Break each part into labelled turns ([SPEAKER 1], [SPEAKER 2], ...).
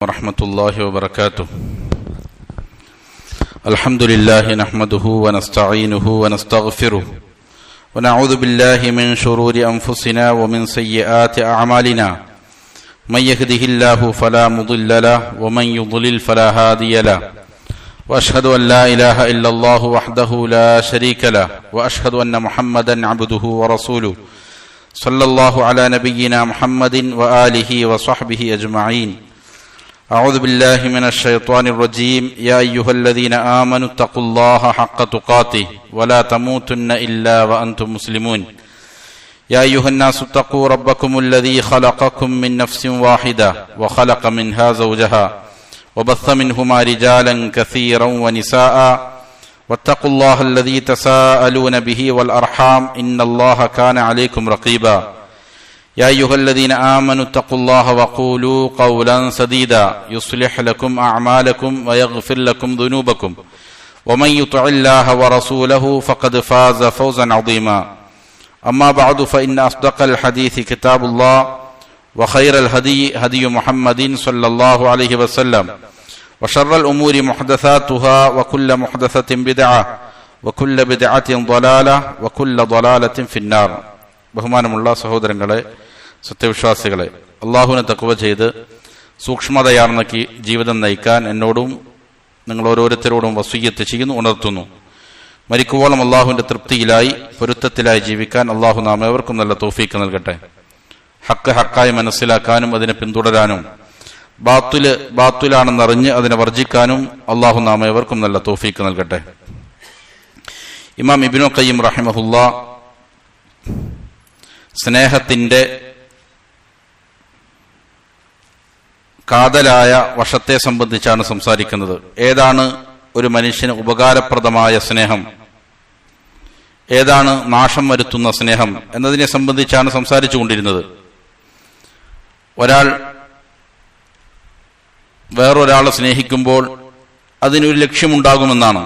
[SPEAKER 1] ورحمة الله وبركاته. الحمد لله نحمده ونستعينه ونستغفره ونعوذ بالله من شرور أنفسنا ومن سيئات أعمالنا من يهده الله فلا مضل له ومن يضلل فلا هادي له وأشهد أن لا إله إلا الله وحده لا شريك له وأشهد أن محمدا عبده ورسوله صلى الله على نبينا محمد وآله وصحبه أجمعين. أعوذ بالله من الشيطان الرجيم. يا أيها الذين آمنوا اتقوا الله حق تقاته ولا تموتن إلا وأنتم مسلمون. يا أيها الناس اتقوا ربكم الذي خلقكم من نفس واحدة وخلق منها زوجها وبث منهما رجالا كثيرا ونساء واتقوا الله الذي تساءلون به والأرحام إن الله كان عليكم رقيبا. يا أيها الذين آمنوا اتقوا الله وقولوا قولا سديدا يصلح لكم أعمالكم ويغفر لكم ذنوبكم ومن يطع الله ورسوله فقد فاز فوزا عظيما. أما بعد فإن أصدق الحديث كتاب الله وخير الهدي هدي محمد صلى الله عليه وسلم وشر الأمور محدثاتها وكل محدثة بدعة وكل بدعة ضلالة وكل ضلالة في النار. ബഹുമാനമുള്ള സഹോദരങ്ങളെ, സത്യവിശ്വാസികളെ, അള്ളാഹുവിനെ തഖ്വ ചെയ്ത് സൂക്ഷ്മതയാർന്ന ജീവിതം നയിക്കാൻ എന്നോടും നിങ്ങൾ ഓരോരുത്തരോടും വസിയ്യത്ത് ചെയ്യുന്നു, ഉണർത്തുന്നു. മരിക്കുവോളം അള്ളാഹുവിന്റെ തൃപ്തിയിലായി പൊരുത്തത്തിലായി ജീവിക്കാൻ അള്ളാഹു നാം ഏവർക്കും നല്ല തൗഫീക്ക് നൽകട്ടെ. ഹക്ക് ഹക്കായി മനസ്സിലാക്കാനും അതിനെ പിന്തുടരാനും ബാത്തുല് ബാത്തുലാണെന്നറിഞ്ഞ് അതിനെ വർജിക്കാനും അള്ളാഹു നാം ഏവർക്കും നല്ല തൗഫീക്ക് നൽകട്ടെ. ഇമാം ഇബ്നുൽ ഖയ്യിം റഹിമഹുല്ലാ സ്നേഹത്തിന്റെ കാതലായ വശത്തെ സംബന്ധിച്ചാണ് സംസാരിക്കുന്നത്. ഏതാണ് ഒരു മനുഷ്യന് ഉപകാരപ്രദമായ സ്നേഹം, ഏതാണ് നാശം വരുത്തുന്ന സ്നേഹം എന്നതിനെ സംബന്ധിച്ചാണ് സംസാരിച്ചു കൊണ്ടിരുന്നത്. ഒരാൾ വേറൊരാളെ സ്നേഹിക്കുമ്പോൾ അതിനൊരു ലക്ഷ്യമുണ്ടാകുമെന്നാണ്.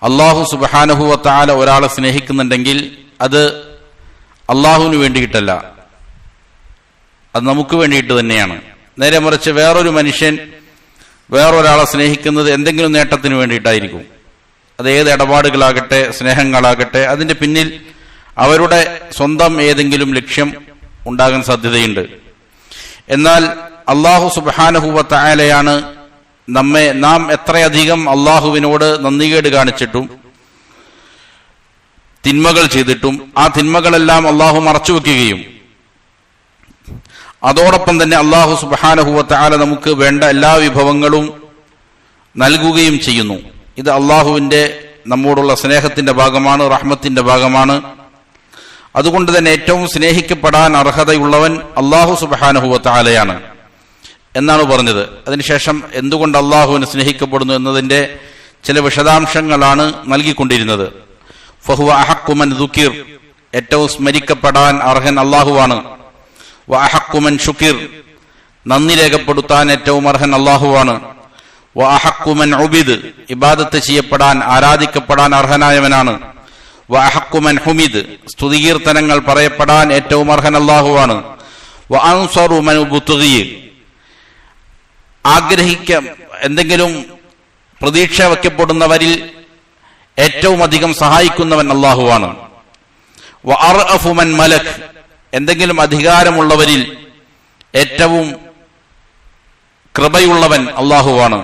[SPEAKER 1] അല്ലാഹു സുബ്ഹാനഹു വ തആല ഒരാളെ സ്നേഹിക്കുന്നുണ്ടെങ്കിൽ അത് അള്ളാഹുവിന് വേണ്ടിയിട്ടല്ല, അത് നമുക്ക് വേണ്ടിയിട്ട് തന്നെയാണ്. നേരെ മറിച്ച് വേറൊരു മനുഷ്യൻ വേറൊരാളെ സ്നേഹിക്കുന്നത് എന്തെങ്കിലും നേട്ടത്തിന് വേണ്ടിയിട്ടായിരിക്കും. അത് ഏത് ഇടപാടുകളാകട്ടെ സ്നേഹങ്ങളാകട്ടെ, അതിന്റെ പിന്നിൽ അവരുടെ സ്വന്തം ഏതെങ്കിലും ലക്ഷ്യം ഉണ്ടാകാൻ സാധ്യതയുണ്ട്. എന്നാൽ അള്ളാഹു സുബ്ഹാനഹു വ തആലയാണ് നാം എത്രയധികം അള്ളാഹുവിനോട് നന്ദികേട് കാണിച്ചിട്ടും തിന്മകൾ ചെയ്തിട്ടും ആ തിന്മകളെല്ലാം അള്ളാഹു മറച്ചുവെക്കുകയും അതോടൊപ്പം തന്നെ അള്ളാഹു സുബ്ഹാനഹു വ തആല നമുക്ക് വേണ്ട എല്ലാ വിഭവങ്ങളും നൽകുകയും ചെയ്യുന്നു. ഇത് അള്ളാഹുവിന്റെ നമ്മോടുള്ള സ്നേഹത്തിന്റെ ഭാഗമാണ്, റഹ്മത്തിന്റെ ഭാഗമാണ്. അതുകൊണ്ട് തന്നെ ഏറ്റവും സ്നേഹിക്കപ്പെടാൻ അർഹതയുള്ളവൻ അള്ളാഹു സുബ്ഹാനഹു വ തആലയാണ് എന്നാണ് പറഞ്ഞത്. അതിനുശേഷം എന്തുകൊണ്ട് അള്ളാഹുവിനെ സ്നേഹിക്കപ്പെടുന്നു എന്നതിന്റെ ചില വിശദാംശങ്ങളാണ് നൽകിക്കൊണ്ടിരുന്നത്. ഫഹുവ അഹഖു മൻ ദുകിർ, ഏറ്റവും സ്മരിക്കപ്പെടാൻ അർഹൻ അള്ളാഹുവാണ്. വ അഹഖു മൻ ശുകിർ, നന്ദി രേഖപ്പെടുത്താൻ ഏറ്റവും അർഹൻ അള്ളാഹുവാണ്. വ അഹഖു മൻ ഉബിദ്, ഇബാദത്ത് ചെയ്യപ്പെടാൻ ആരാധിക്കപ്പെടാൻ അർഹനായവനാണ്. വ അഹഖു മൻ ഹുമിദ്, സ്തുതികീർത്തനങ്ങൾ പറയപ്പെടാൻ ഏറ്റവും അർഹൻ അള്ളാഹുവാണ്. വ അൻസറു മൻ ബുത്ഗി, എന്തെങ്കിലും പ്രതീക്ഷ വയ്ക്കപ്പെടുന്നവരിൽ ഏറ്റവും അധികം സഹായിക്കുന്നവൻ അള്ളാഹുവാണ്. വ അർഅഫു മൻ മലക്, എന്തെങ്കിലും അധികാരമുള്ളവരിൽ ഏറ്റവും കൃപയുള്ളവൻ അള്ളാഹുവാണ്.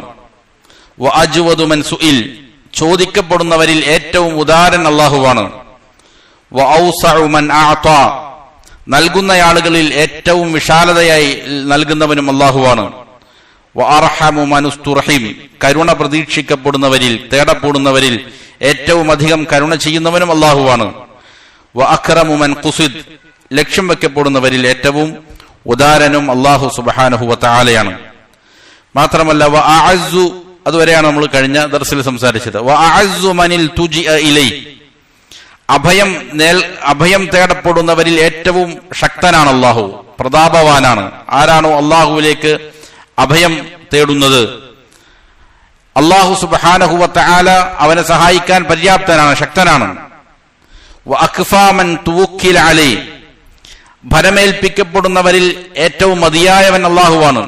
[SPEAKER 1] വ അജ്വദു മൻ സുഇൽ, ചോദിക്കപ്പെടുന്നവരിൽ ഏറ്റവും ഉദാരൻ അള്ളാഹുവാണ്. വ ഔസഉ മൻ അഅത, നൽകുന്നയാളുകളിൽ ഏറ്റവും വിശാലതയായി നൽകുന്നവനും അള്ളാഹുവാണ്. വ അർഹമു മൻ ഉസ്തുർഹിം, കരുണ പ്രതീക്ഷിക്കപ്പെടുന്നവരിൽ തേടപ്പെടുന്നവരിൽ ഏറ്റവും അധികം കരുണ ചെയ്യുന്നവനും അള്ളാഹുവാണ്. വ അക്രമു മൻ ഖുസിദ്, ലക്ഷ്യം വെക്കപ്പെടുന്നവരിൽ ഏറ്റവും ഉദാരനും അള്ളാഹു സുബ്ഹാനഹു വ തആലയാണ്. മാത്രമല്ല വ അഅസ്സു, അതുവരെയാണ് നമ്മൾ കഴിഞ്ഞ ദർസിൽ സംസാരിച്ചത്. വ അഅസ്സു മനിൽ തുജിഅ ഇലൈ, അഭയം തേടപ്പെടുന്നവരിൽ ഏറ്റവും ശക്തനാണ് അള്ളാഹു, പ്രതാപവാനാണ്. ആരാണോ അള്ളാഹുവിലേക്ക് അഭയം തേടുന്നത് അള്ളാഹു സുബ്ഹാനഹു വ തആല അവനെ സഹായിക്കാൻ പര്യാപ്തനാണ്, ശക്തനാണ്. വ അക്ഫാ മൻ തുവക്കില അലൈ, ഭരമേൽപ്പിക്കപ്പെടുന്നവരിൽ ഏറ്റവും മതിയായവൻ അള്ളാഹുവാണ്.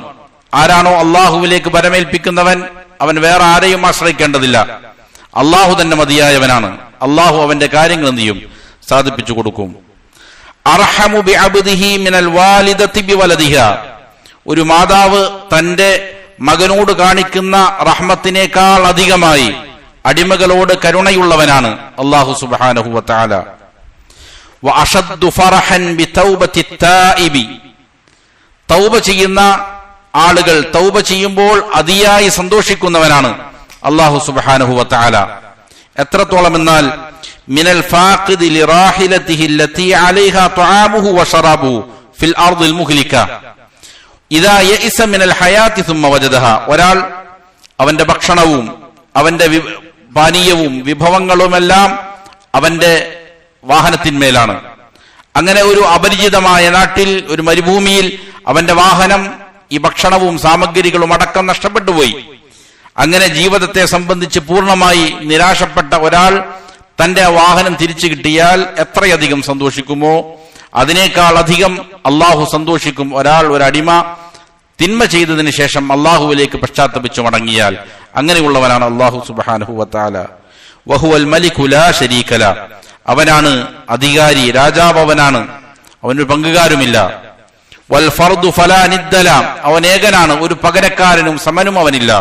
[SPEAKER 1] ആരാണോ അള്ളാഹുവിലേക്ക് പരമേൽപ്പിക്കുന്നവൻ അവൻ വേറെ ആരെയും ആശ്രയിക്കേണ്ടതില്ല. അള്ളാഹു തന്നെ മതിയായവനാണ്. അള്ളാഹു അവന്റെ കാര്യങ്ങൾ എന്ത് ചെയ്യും? സാധിപ്പിച്ചു കൊടുക്കും. അർഹമു ബിഅബ്ദിഹി മിനൽ വാലിദതി ബിവലദിഹാ, ഒരു മാതാവ് തന്റെ മകനോട് കാണിക്കുന്ന റഹ്മത്തിനേക്കാൾ അധികമായി അടിമകളോട് കരുണയുള്ളവനാണ് അല്ലാഹു സുബ്ഹാനഹു വ തആല. വഅശദ്ദു ഫറഹൻ ബിതൗബതി തായിബി, തൗബ ചെയ്യുന്ന ആളുകൾ തൗബ ചെയ്യുമ്പോൾ അതിയായി സന്തോഷിക്കുന്നവനാണ് അല്ലാഹു സുബ്ഹാനഹു വ തആല. എത്രത്തോളം എന്നാൽ മിനൽ ഫാഖിദി ലിറാഹിലതിഹി അല്ലതി അലൈഹാ തആമുഹു വശറാബുഹു ഫിൽ അർദിൽ മുഹ്ലിക ഇദാ യഇസ മിനൽ ഹയാതി സുമ്മ വജദഹാ, ഒരാൾ അവന്റെ ഭക്ഷണവും അവന്റെ പാനീയവും വിഭവങ്ങളുമെല്ലാം അവന്റെ വാഹനത്തിന്മേലാണ്. അങ്ങനെ ഒരു അപരിചിതമായ നാട്ടിൽ, ഒരു മരുഭൂമിയിൽ അവന്റെ വാഹനം ഈ ഭക്ഷണവും സാമഗ്രികളും അടക്കം നഷ്ടപ്പെട്ടു പോയി. അങ്ങനെ ജീവിതത്തെ സംബന്ധിച്ച് പൂർണ്ണമായി നിരാശപ്പെട്ട ഒരാൾ തന്റെ വാഹനം തിരിച്ചു കിട്ടിയാൽ എത്രയധികം സന്തോഷിക്കുമോ അതിനേക്കാൾ അധികം അള്ളാഹു സന്തോഷിക്കും ഒരാൾ, ഒരു അടിമ തിന്മ ചെയ്തതിനു ശേഷം അള്ളാഹുവിലേക്ക് പശ്ചാത്തപിച്ചു മടങ്ങിയാൽ. അങ്ങനെയുള്ളവനാണ് അള്ളാഹു സുബ്ഹാനഹു വ തആല. വഹുവൽ മലികു ലാ ശരീക ലഹ്, അവനാണ് അധികാരി, രാജാവ് അവനാണ്, അവനൊരു പങ്കുകാരുമില്ല. വൽ ഫർദു ഫലാ നിദ്ദ ലഹ്, അവൻ ഏകനാണ്, ഒരു പകരക്കാരനും സമനും അവനില്ല.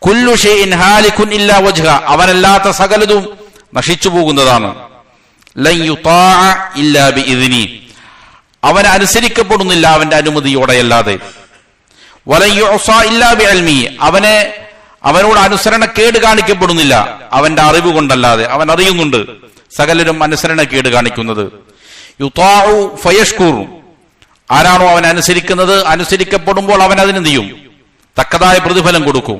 [SPEAKER 1] കുല്ലു ഷൈഇൻ ഹാലികുൻ ഇല്ലാ വജ്ഹ, അവനല്ലാത്ത സകലതും നശിച്ചു പോകുന്നതാണ്. ലൻ യുതാഅ ഇല്ലാ ബിഇദ്നി, അവൻ അനുസരിക്കപ്പെടുന്നില്ല അവന്റെ അനുമതിയോടെയല്ലാതെ. വലൻ യുഅസാ ഇല്ലാ ബിഇൽമി, അവനോട് അനുസരണക്കേട് കാണിക്കപ്പെടുന്നില്ല അവന്റെ അറിവ് കൊണ്ടല്ലാതെ. അവൻ അറിയുന്നുണ്ട് സകലരും അനുസരണക്കേട് കാണിക്കുന്നത്. യുതാഉ ഫയഷ്കുർ, ആരാണോ അവൻ അനുസരിക്കുന്നത്, അനുസരിക്കപ്പെടുമ്പോൾ അവൻ അതിനെന്ത് ചെയ്യും? തക്കതായ പ്രതിഫലം കൊടുക്കും.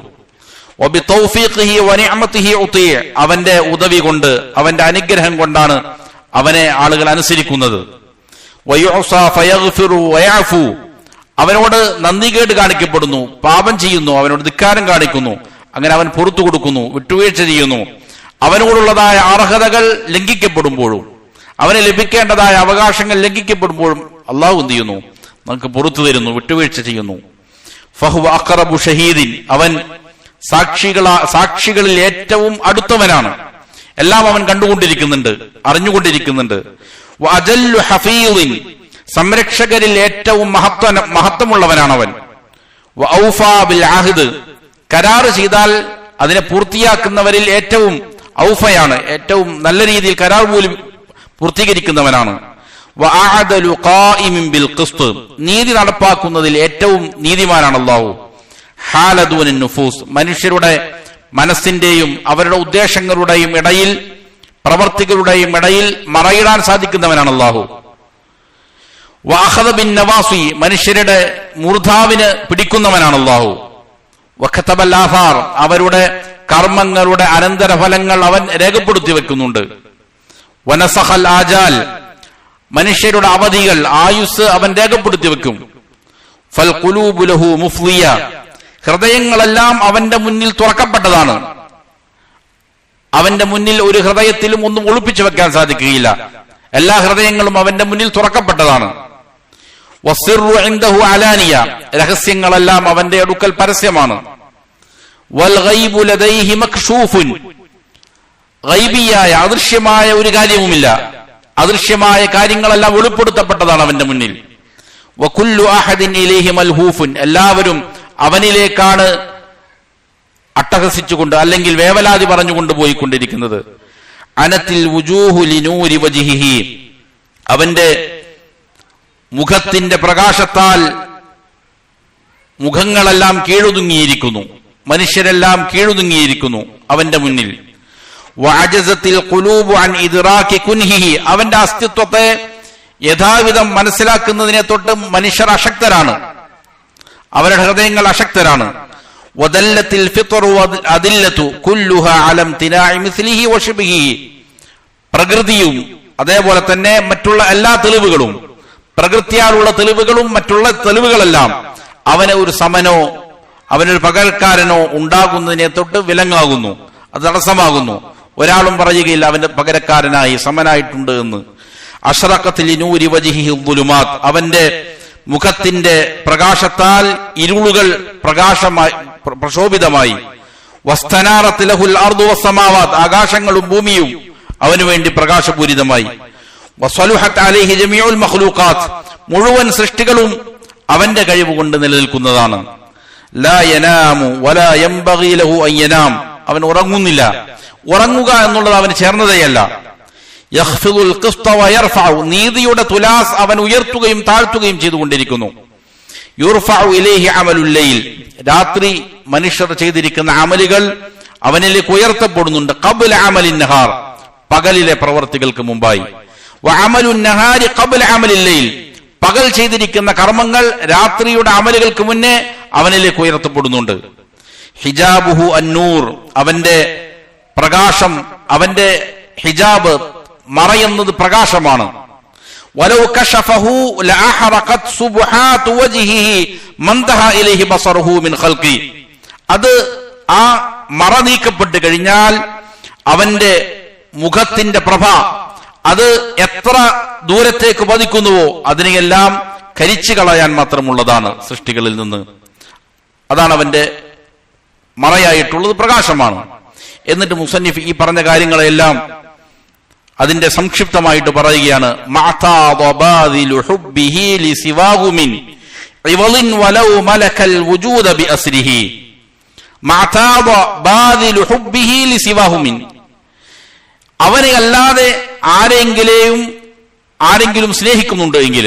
[SPEAKER 1] വബിതൗഫീഖിഹി വനിഅമതിഹി ഉതീ, അവന്റെ ഉദവി കൊണ്ട് അവന്റെ അനുഗ്രഹം കൊണ്ടാണ് അവനെ ആളുകൾ അനുസരിക്കുന്നത്. വയുഅസാ ഫയഗ്ഫിറു വയഅഫു, അവനോട് നന്ദികേട് കാണിക്കപ്പെടുന്നു, പാപം ചെയ്യുന്നു, അവനോട് ധിക്കാരം കാണിക്കുന്നു, അങ്ങനെ അവൻ പുറത്തു കൊടുക്കുന്നു, വിട്ടുവീഴ്ച ചെയ്യുന്നു. അവനോടുള്ളതായ അർഹതകൾ ലംഘിക്കപ്പെടുമ്പോഴും അവന് ലഭിക്കേണ്ടതായ അവകാശങ്ങൾ ലംഘിക്കപ്പെടുമ്പോഴും അള്ളാഹു എന്ത് ചെയ്യുന്നു? നമുക്ക് പുറത്തു തരുന്നു, വിട്ടുവീഴ്ച ചെയ്യുന്നു. ഫഹുവ അഖറബു ഷഹീദിൻ, അവൻ സാക്ഷികളിൽ ഏറ്റവും അടുത്തവനാണ്. എല്ലാം അവൻ കണ്ടുകൊണ്ടിരിക്കുന്നുണ്ട്, അറിഞ്ഞുകൊണ്ടിരിക്കുന്നുണ്ട്. വഅജല്ലു ഹഫീദിൻ, സംരക്ഷകരിൽ ഏറ്റവും മഹത്വമുള്ളവനാണ് അവൻ. വഔഫാ ബിൽ അഹ്ദ്, കരാർ ചെയ്താൽ അതിനെ പൂർത്തിയാക്കുന്നവരിൽ ഏറ്റവും ഔഫയാണ്, ഏറ്റവും നല്ല രീതിയിൽ കരാർ പോലും പൂർത്തീകരിക്കുന്നവനാണ്. വഅഅദലു ഖായിമിൻ ബിൽ ഖിസ്ത്, നീതി നടപ്പാക്കുന്നതിൽ ഏറ്റവും നീതിമാനാണ് അല്ലാഹു. ഹാലദൂനൻ നുഫൂസ്, മനുഷ്യരുടെ മനസ്സിന്റെയും അവരുടെ ഉദ്ദേശങ്ങളുടെയും ഇടയിൽ, പ്രവർത്തികളുടെയും ഇടയിൽ മറയിടാൻ സാധിക്കുന്നവനാണ് അല്ലാഹു. വഅഖദ ബിൻ നവാസി, മനുഷ്യരുടെ മൂർധാവിന് പിടിക്കുന്നവനാണ് അല്ലാഹു. വഖതബൽ ആഥാർ, അവരുടെ കർമ്മങ്ങളുടെ അനന്തരഫലങ്ങൾ അവൻ രേഖപ്പെടുത്തി വെക്കുന്നുണ്ട്. വനസഖൽ ആജാൽ, മനുഷ്യരുടെ അവധികൾ, ആയുസ് അവൻ രേഖപ്പെടുത്തി വെക്കും. ഫൽ ഖുലൂബു ലഹു മുഫ്ദിയ, ഹൃദയങ്ങളെല്ലാം അവന്റെ മുന്നിൽ തുറക്കപ്പെട്ടതാണ്. അവന്റെ മുന്നിൽ ഒരു ഹൃദയത്തിലും ഒന്നും ഒളിപ്പിച്ചു വെക്കാൻ സാധിക്കുകയില്ല. എല്ലാ ഹൃദയങ്ങളും അവന്റെ മുന്നിൽ തുറക്കപ്പെട്ടതാണ്. വസ്സിറു ഇൻദഹു അലാനിയ, രഹസ്യങ്ങളെല്ലാം അവന്റെ അടുക്കൽ പരസ്യമാണ്. വൽ ഗൈബു ലദൈഹി മക്ശൂഫുൻ, ഗൈബിയായ അദൃശ്യമായ ഒരു കാര്യവുമില്ല, അദൃശ്യമായ കാര്യങ്ങളെല്ലാം വെളിപ്പെടുത്തപ്പെട്ടതാണ് അവന്റെ മുന്നിൽ. വകുല്ലു അഹദിൻ ഇലൈഹി മൽഹൂഫുൻ, എല്ലാവരും അവനിലേക്കാണ് അട്ടഹസിച്ചുകൊണ്ട് അല്ലെങ്കിൽ വേവലാതി പറഞ്ഞുകൊണ്ട് പോയിക്കൊണ്ടിരിക്കുന്നത്. അനത്തിൽ വുജൂഹു ലിനൂരി വജ്ഹിഹി, അവന്റെ മുഖത്തിന്റെ പ്രകാശത്താൽ മുഖങ്ങളെല്ലാം കീഴൊതുങ്ങിയിരിക്കുന്നു, മനുഷ്യരെല്ലാം കീഴൊതുങ്ങിയിരിക്കുന്നു അവന്റെ മുന്നിൽ. വഅജസത്തിൽ ഖുലൂബു അൻ ഇദ്റാകി കുൻഹിഹി, അവന്റെ അസ്തിത്വത്തെ യഥാവിധം മനസ്സിലാക്കുന്നതിനെ തൊട്ട് മനുഷ്യർ അശക്തരാണ്, അവരുടെ ഹൃദയങ്ങൾ അശക്തരാണ്. വദല്ലത്തിൽ ഫിത്റു വഅദില്ലതു കുല്ലുഹാ അല ഇംതിനാഇ മിസ്ലിഹി വശബിഹി, പ്രകൃതിയും അതേപോലെ തന്നെ മറ്റുള്ള എല്ലാ തെളിവുകളും, പ്രകൃതിയാലുള്ള തെളിവുകളും മറ്റുള്ള തെളിവുകളെല്ലാം അവന് ഒരു സമനോ അവനൊരു പകരക്കാരനോ ഉണ്ടാകുന്നതിനെ തൊട്ട് വിലങ്ങാകുന്നു, അത് തടസ്സമാകുന്നു. ഒരാളും പറയുകയില്ല അവന്റെ പകരക്കാരനായി സമനായിട്ടുണ്ട് എന്ന്. അഷ്റഖത്തിൽ നൂരി വജ്ഹിഹി ദുലുമാത്, അവന്റെ മുഖത്തിന്റെ പ്രകാശത്താൽ ഇരുളുകൾ പ്രശോഭിതമായി. വസ്തനാറത്ത് ലഹുൽ അർദു വസ്സമാവാത്ത്, ആകാശങ്ങളും ഭൂമിയും അവനു വേണ്ടി പ്രകാശപൂരിതമായി. വസ്വലുഹത്ത് അലൈഹി ജമീഉൽ മഖ്ലൂഖാത്ത്, മുഴുവൻ സൃഷ്ടികളും അവന്റെ കഴിവ് കൊണ്ട് നിലനിൽക്കുന്നതാണ്. ലാ യനാമു വലാ യംബഗി ലഹു അൻ യനാം, അവൻ ഉറങ്ങുന്നില്ല, ഉറങ്ങുക എന്നുള്ളത് അവന് ചേർന്നതേയല്ല. യഖ്ഫിദുൽ ഖിസ്ത വയർഫഉ, നീതിയുടെ തുലാസ് അവൻ ഉയർത്തുകയും താഴ്ത്തുകയും ചെയ്തുകൊണ്ടിരിക്കുന്നു. യുർഫഉ ഇലൈഹി അമലുൽ ലൈൽ, രാത്രി മനുഷ്യർ ചെയ്തിരിക്കുന്ന അമലുകൾ അവനിലേക്ക് ഉയർത്തപ്പെടുന്നുണ്ട്. ഖബ്ല അമലിൻ നഹാർ, പകലിലെ പ്രവർത്തികൾക്ക് മുമ്പായി. വഅമലുൻ നഹാരി ഖബ്ല അമലിൽ ലൈൽ, പകൽ ചെയ്തിരിക്കുന്ന കർമ്മങ്ങൾ രാത്രിയുടെ അമലുകൾക്ക് മുന്നേ അവനിലേക്ക് ഉയർത്തപ്പെടുന്നുണ്ട്. ഹിജാബുഹു അന്നൂർ, അവന്റെ പ്രകാശം, അവന്റെ ഹിജാബ് മറയുന്നത് പ്രകാശമാണ്. വലൗ കശഫഹു ലഅഹറഖത് സുബ്ഹാതു വജ്ഹിഹി മൻതഹ ഇലൈഹി ബസറുഹു മിൻ ഖൽഖി, അത് ആ മറ നീക്കപ്പെട്ട് കഴിഞ്ഞാൽ അവന്റെ മുഖത്തിന്റെ പ്രഭ അത് എത്ര ദൂരത്തേക്ക് പതിക്കുന്നുവോ അതിനെയെല്ലാം കരിച്ചു കളയാൻ മാത്രമുള്ളതാണ് സൃഷ്ടികളിൽ നിന്ന്. അതാണ് അവന്റെ മറയായിട്ടുള്ളത്, പ്രകാശമാണ്. എന്നിട്ട് മുസന്നിഫ് ഈ പറഞ്ഞ കാര്യങ്ങളെല്ലാം അതിന്റെ സംക്ഷിപ്തമായിട്ട് പറയുകയാണ്. അവനെ അല്ലാതെ ആരെങ്കിലും സ്നേഹിക്കുന്നുണ്ട് എങ്കിൽ,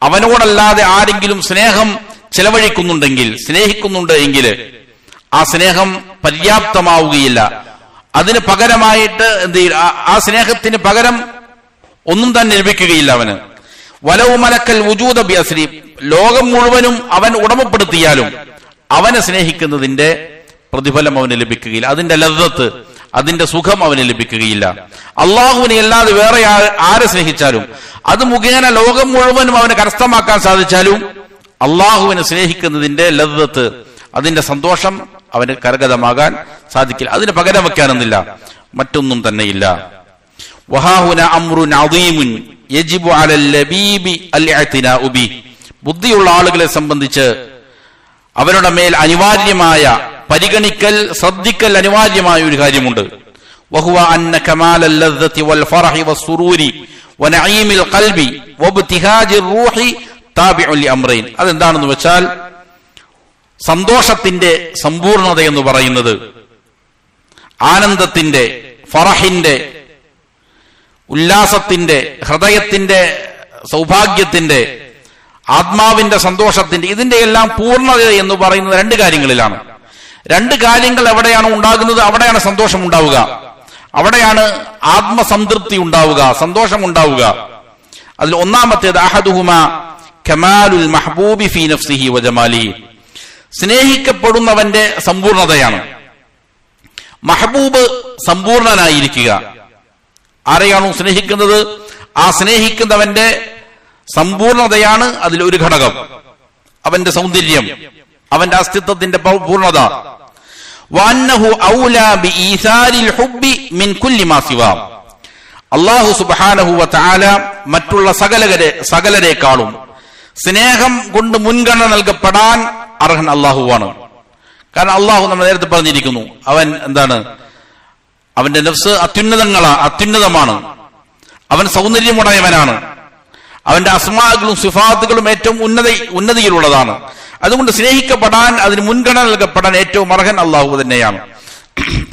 [SPEAKER 1] അവനോടല്ലാതെ ആരെങ്കിലും സ്നേഹം സ്നേഹിക്കുന്നുണ്ട് എങ്കിൽ ആ സ്നേഹം പര്യാപ്തമാവുകയില്ല. അതിന് പകരമായിട്ട് ആ സ്നേഹത്തിന് പകരം ഒന്നും തന്നെ ലഭിക്കുകയില്ല അവന്. വലൗ മലക്കൽ വുജൂദ ബി അസ്രി, ലോകം മുഴുവനും അവൻ ഉടമപ്പെടുത്തിയാലും അവനെ സ്നേഹിക്കുന്നതിന്റെ പ്രതിഫലം അവന് ലഭിക്കുകയില്ല. അതിന്റെ ലദ്ദത്ത്, അതിന്റെ സുഖം അവന് ലഭിക്കുകയില്ല. അള്ളാഹുവിനെ അല്ലാതെ വേറെ ആരെ സ്നേഹിച്ചാലും, അത് മുഖേന ലോകം മുഴുവനും അവന് കരസ്ഥമാക്കാൻ സാധിച്ചാലും അള്ളാഹുവിനെ സ്നേഹിക്കുന്നതിന്റെ ലദ്ദത്ത്, അതിന്റെ സന്തോഷം അവന് കരഗതമാകാൻ സാധിക്കില്ല. അതിന് പകരം വെക്കാനൊന്നില്ല, മറ്റൊന്നും തന്നെയില്ല. വഹാഹുന അംറുൻ അദീമുൻ യജിബു അലൽ ലബീബി അൽഇഅ്തിനാഉ ബി, ബുദ്ധിയുള്ള ആളുകളെ സംബന്ധിച്ച് അവരുടെ മേൽ അനിവാര്യമായ പരിഗണിക്കൽ, ശ്രദ്ധിക്കൽ അനിവാര്യമായ ഒരു കാര്യമുണ്ട്. വഹുവ അന്ന കമാലൽ ലദ്ദതി വൽ ഫറഹി വസ്സുറൂരി വനഈമിൽ ഖൽബി വബ്തിഹാജിർ റൂഹി താബിഉ ലി അംറൈൻ. അതെന്താണെന്ന് വെച്ചാൽ, സന്തോഷത്തിന്റെ സമ്പൂർണത എന്ന് പറയുന്നത് ആനന്ദത്തിന്റെ, ഫറഹിന്റെ, ഉല്ലാസത്തിന്റെ, ഹൃദയത്തിന്റെ സൗഭാഗ്യത്തിന്റെ, ആത്മാവിന്റെ സന്തോഷത്തിന്റെ, ഇതിന്റെ എല്ലാം പൂർണ്ണത എന്ന് പറയുന്നത് രണ്ട് കാര്യങ്ങളിലാണ്. രണ്ട് കാര്യങ്ങൾ എവിടെയാണ് ഉണ്ടാകുന്നത് അവിടെയാണ് സന്തോഷം ഉണ്ടാവുക, അവിടെയാണ് ആത്മസംതൃപ്തി ഉണ്ടാവുക, സന്തോഷം ഉണ്ടാവുക. അതിൽ ഒന്നാമത്തേത് അഹദുഹുമ കമാലുൽ മഹ്ബൂബി ഫീ നഫ്സിഹി വജമാലിഹി, സ്നേഹിക്കപ്പെടുന്നവന്റെ സമ്പൂർണതയാണ്. മഹബൂബ് സമ്പൂർണനായിരിക്കുക. ആരെയാണോ സ്നേഹിക്കുന്നത് ആ സ്നേഹിക്കുന്നവന്റെ സമ്പൂർണതയാണ് അതിലൊരു ഘടകം, അവന്റെ സൗന്ദര്യം, അവന്റെ അസ്തിത്വത്തിന്റെ പൂർണ്ണത. വഅന്നഹു ഔലാ ബിഈസാരിൽ ഹുബ്ബി മിൻ കുല്ലി മാ സിവാ, അല്ലാഹു സുബ്ഹാനഹു വ തആല മറ്റുള്ള സകലരെക്കാളും സ്നേഹം കൊണ്ട് മുൻഗണന നൽകപ്പെടാൻ അർഹൻ അള്ളാഹുവാണ്. കാരണം അള്ളാഹു നമ്മൾ നേരത്തെ പറഞ്ഞിരിക്കുന്നു, അവൻ എന്താണ്, അവന്റെ നഫ്സ് അത്യുന്നതമാണ്, അവൻ സൗന്ദര്യമുടയവനാണ്, അവന്റെ അസ്മാകളും സിഫാത്തുകളും ഏറ്റവും ഉന്നതിയിലുള്ളതാണ്. അതുകൊണ്ട് സ്നേഹിക്കപ്പെടാൻ, അതിന് മുൻഗണന നൽകപ്പെടാൻ ഏറ്റവും അർഹൻ അള്ളാഹു തന്നെയാണ്.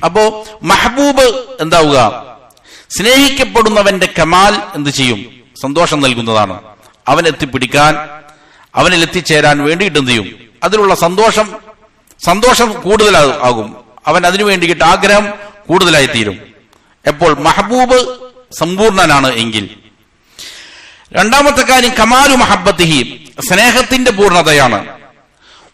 [SPEAKER 1] അപ്പോ മഹബൂബ് എന്താവുക, സ്നേഹിക്കപ്പെടുന്നവന്റെ കമാൽ എന്ത് ചെയ്യും, സന്തോഷം നൽകുന്നതാണ്. അവൻ എത്തിപ്പിടിക്കാൻ, അവനിൽ എത്തിച്ചേരാൻ വേണ്ടിയിട്ട് എന്ത് ചെയ്യും, അതിലുള്ള സന്തോഷം കൂടുതലാകും. അവൻ അതിനു വേണ്ടിയിട്ട് ആഗ്രഹം കൂടുതലായി തീരും. എപ്പോൾ മഹബൂബ് സമ്പൂർണനാണ് എങ്കിൽ. രണ്ടാമത്തെ കാര്യം കമാലു മഹബ്ബത്തിഹി, സ്നേഹത്തിന്റെ പൂർണ്ണതയാണ്.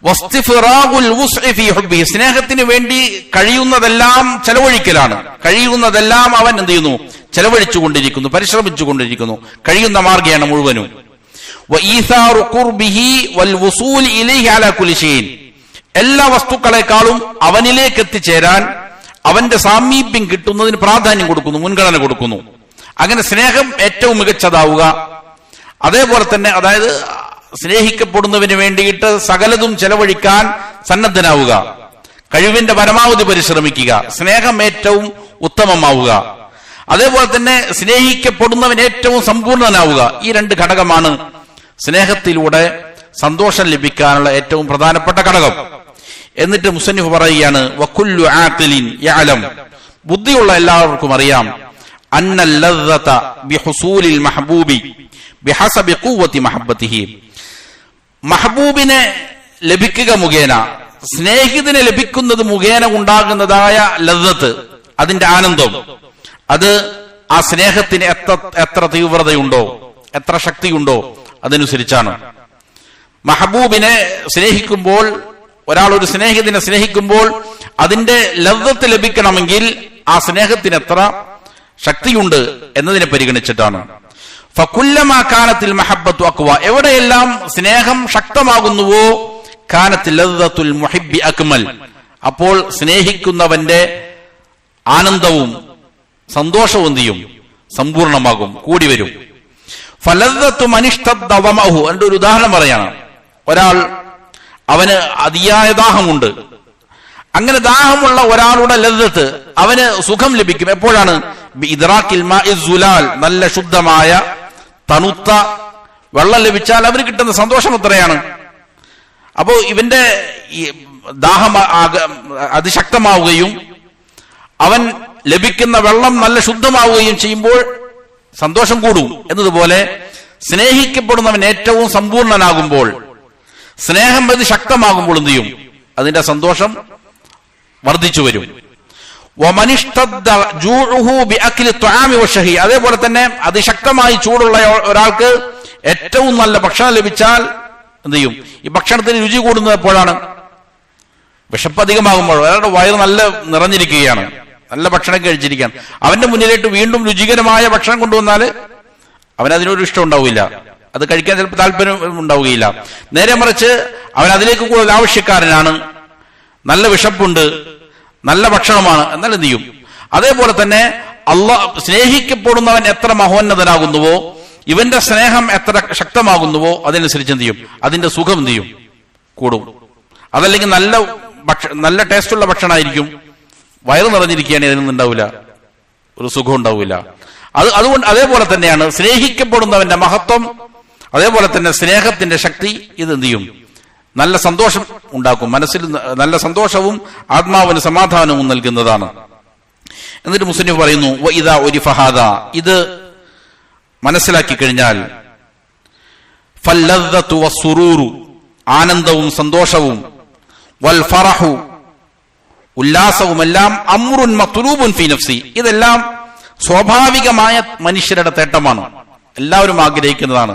[SPEAKER 1] വസ്തിഫ്റാഗുൽ വുസ്ഇ ഫീ ഹുബ്ബിഹി, സ്നേഹത്തിന് വേണ്ടി കഴിയുന്നതെല്ലാം ചെലവഴിക്കലാണ്. കഴിയുന്നതെല്ലാം അവൻ എന്ത് ചെയ്യുന്നു, ചെലവഴിച്ചുകൊണ്ടിരിക്കുന്നു, പരിശ്രമിച്ചുകൊണ്ടിരിക്കുന്നു. കഴിയുന്ന മാർഗ്ഗമാണ് മുഴുവനും. വഈസാറു ഖുർബിഹി വൽ വുസൂൽ ഇലൈഹി അലാ കുല്ലി ഷൈഇൻ, എല്ലാ വസ്തുക്കളെക്കാളും അവനിലേക്ക് എത്തിച്ചേരാൻ, അവന്റെ സാമീപ്യം കിട്ടുന്നതിന് പ്രാധാന്യം കൊടുക്കുന്നു, മുൻഗണന കൊടുക്കുന്നു. അങ്ങനെ സ്നേഹം ഏറ്റവും മികച്ചതാവുക. അതേപോലെ തന്നെ, അതായത് സ്നേഹിക്കപ്പെടുന്നതിന് വേണ്ടിയിട്ട് സകലതും ചെലവഴിക്കാൻ സന്നദ്ധനാവുക, കഴിവിന്റെ പരമാവധി പരിശ്രമിക്കുക, സ്നേഹം ഏറ്റവും ഉത്തമമാവുക, അതേപോലെ തന്നെ സ്നേഹിക്കപ്പെടുന്നവൻ ഏറ്റവും സമ്പൂർണനാവുക. ഈ രണ്ട് ഘടകമാണ് സ്നേഹത്തിലൂടെ സന്തോഷം ലഭിക്കാനുള്ള ഏറ്റവും പ്രധാനപ്പെട്ട ഘടകം. എന്നിട്ട് മുസന്നിഫ് പറയുകയാണ്, വകുല്ലു ആഖിലിൻ യഅലം, ബുദ്ധിയുള്ള എല്ലാവർക്കും അറിയാം, അന്നൽ ലദ്ദത ബിഹുസൂലിൽ മഹബൂബി ബിഹസബി ഖുവ്വതി മഹബ്ബതിഹി, മഹബൂബിനെ ലഭിക്കുക മുഖേന, സ്നേഹിതനെ ലഭിക്കുന്നത് മുഖേന ഉണ്ടാകുന്നതായ ലദ്ദത്ത്, അതിന്റെ ആനന്ദം, അത് ആ സ്നേഹത്തിന് എത്ര തീവ്രതയുണ്ടോ, എത്ര ശക്തിയുണ്ടോ അതനുസരിച്ചാണ്. മഹബൂബിനെ സ്നേഹിക്കുമ്പോൾ, ഒരാൾ ഒരു സ്നേഹിതനെ സ്നേഹിക്കുമ്പോൾ അതിന്റെ ലദ്ദത്ത് ലഭിക്കണമെങ്കിൽ ആ സ്നേഹത്തിന് എത്ര ശക്തിയുണ്ട് എന്നതിനെ പരിഗണിച്ചിട്ടാണ്. ഫകുല്ലമാ കാനത്തിൽ മഹബ്ബത്തു അഖ്വ, എവിടെയെല്ലാം സ്നേഹം ശക്തമാകുന്നുവോ കാനത്തിൽ ലദ്ദത്തുൽ മുഹിബ്ബി അക്മൽ, അപ്പോൾ സ്നേഹിക്കുന്നവന്റെ ആനന്ദവും സന്തോഷവും എന്ത് ചെയ്യും? സമ്പൂർണമാകും, കൂടി വരും. ഫലദ്ദത്തു മനിഷ്തദ്ദ ദമഅഹു, അതിന്റെ ഒരു ഉദാഹരണം പറയാണ്. ഒരാൾ, അവന് അതിയായ ദാഹമുണ്ട്. അങ്ങനെ ദാഹമുള്ള ഒരാളുടെ ലദ്ദത്ത്, അവന് സുഖം ലഭിക്കും. എപ്പോഴാണ്? ബിഇദ്റാക്കിൽ മാഇ സുലാൽ, നല്ല ശുദ്ധമായ തണുത്ത വെള്ളം ലഭിച്ചാൽ അവന് കിട്ടുന്ന സന്തോഷം എത്രയാണ്. അപ്പോ ഇവന്റെ ദാഹം അതിശക്തമാവുകയും അവൻ ലഭിക്കുന്ന വെള്ളം നല്ല ശുദ്ധമാവുകയും ചെയ്യുമ്പോൾ സന്തോഷം കൂടും. എന്നതുപോലെ സ്നേഹിക്കപ്പെടുന്നവൻ ഏറ്റവും സമ്പൂർണനാകുമ്പോൾ, സ്നേഹം അത് ശക്തമാകുമ്പോൾ എന്ത് ചെയ്യും? അതിന്റെ സന്തോഷം വർദ്ധിച്ചു വരും. അതേപോലെ തന്നെ അതിശക്തമായി ചൂടുള്ള ഒരാൾക്ക് ഏറ്റവും നല്ല ഭക്ഷണം ലഭിച്ചാൽ എന്ത് ചെയ്യും? ഈ ഭക്ഷണത്തിന് രുചി കൂടുന്നത് എപ്പോഴാണ്? വിശപ്പ് അധികമാകുമ്പോൾ. ഒരാളുടെ വയറ് നല്ല നിറഞ്ഞിരിക്കുകയാണ്, നല്ല ഭക്ഷണം കഴിച്ചിരിക്കുകയാണ്, അവന്റെ മുന്നിലേക്ക് വീണ്ടും രുചികരമായ ഭക്ഷണം കൊണ്ടുവന്നാൽ അവനതിനൊരു ഇഷ്ടം ഉണ്ടാവില്ല, അത് കഴിക്കാൻ ചിലപ്പോൾ താല്പര്യം ഉണ്ടാവുകയില്ല. നേരെ മറിച്ച് അവൻ അതിലേക്ക് കൂടുതൽ ആവശ്യക്കാരനാണ്, നല്ല വിശപ്പുണ്ട്, നല്ല ഭക്ഷണമാണ്, എന്നാൽ എന്ത് ചെയ്യും? അതേപോലെ തന്നെ സ്നേഹിക്കപ്പെടുന്നവൻ എത്ര മഹോന്നതനാകുന്നുവോ, ഇവന്റെ സ്നേഹം എത്ര ശക്തമാകുന്നുവോ അതനുസരിച്ച് എന്ത് ചെയ്യും? അതിന്റെ സുഖം എന്ത് ചെയ്യും? കൂടും. അതല്ലെങ്കിൽ നല്ല ടേസ്റ്റുള്ള ഭക്ഷണമായിരിക്കും, വയറ് നിറഞ്ഞിരിക്കുകയാണെങ്കിൽ അതിനൊന്നും ഉണ്ടാവില്ല, ഒരു സുഖം ഉണ്ടാവില്ല. അതുകൊണ്ട് അതേപോലെ തന്നെയാണ് സ്നേഹിക്കപ്പെടുന്നവന്റെ മഹത്വം, അതേപോലെ തന്നെ സ്നേഹത്തിന്റെ ശക്തി, ഇത് എന്ത് ചെയ്യും? നല്ല സന്തോഷം ഉണ്ടാക്കും, മനസ്സിൽ നല്ല സന്തോഷവും ആത്മാവിന് സമാധാനവും നൽകുന്നതാണ്. എന്നിട്ട് മുസ്ലിം പറയുന്നു, വഇദാ ഉരിഫ ഹാദാ, ഇത് മനസ്സിലാക്കി കഴിഞ്ഞാൽ, ഫല്ലദ്ദതു വസ്സുറൂറു, ആനന്ദവും സന്തോഷവും, വൽ ഫറഹു, ഉല്ലാസവുമെല്ലാം, അംറുൻ മത്ലൂബുൻ ഫീ നഫ്സി, ഇതെല്ലാം സ്വാഭാവികമായ മനുഷ്യരുടെ തേട്ടമാണ്. എല്ലാവരും ആഗ്രഹിക്കുന്നതാണ്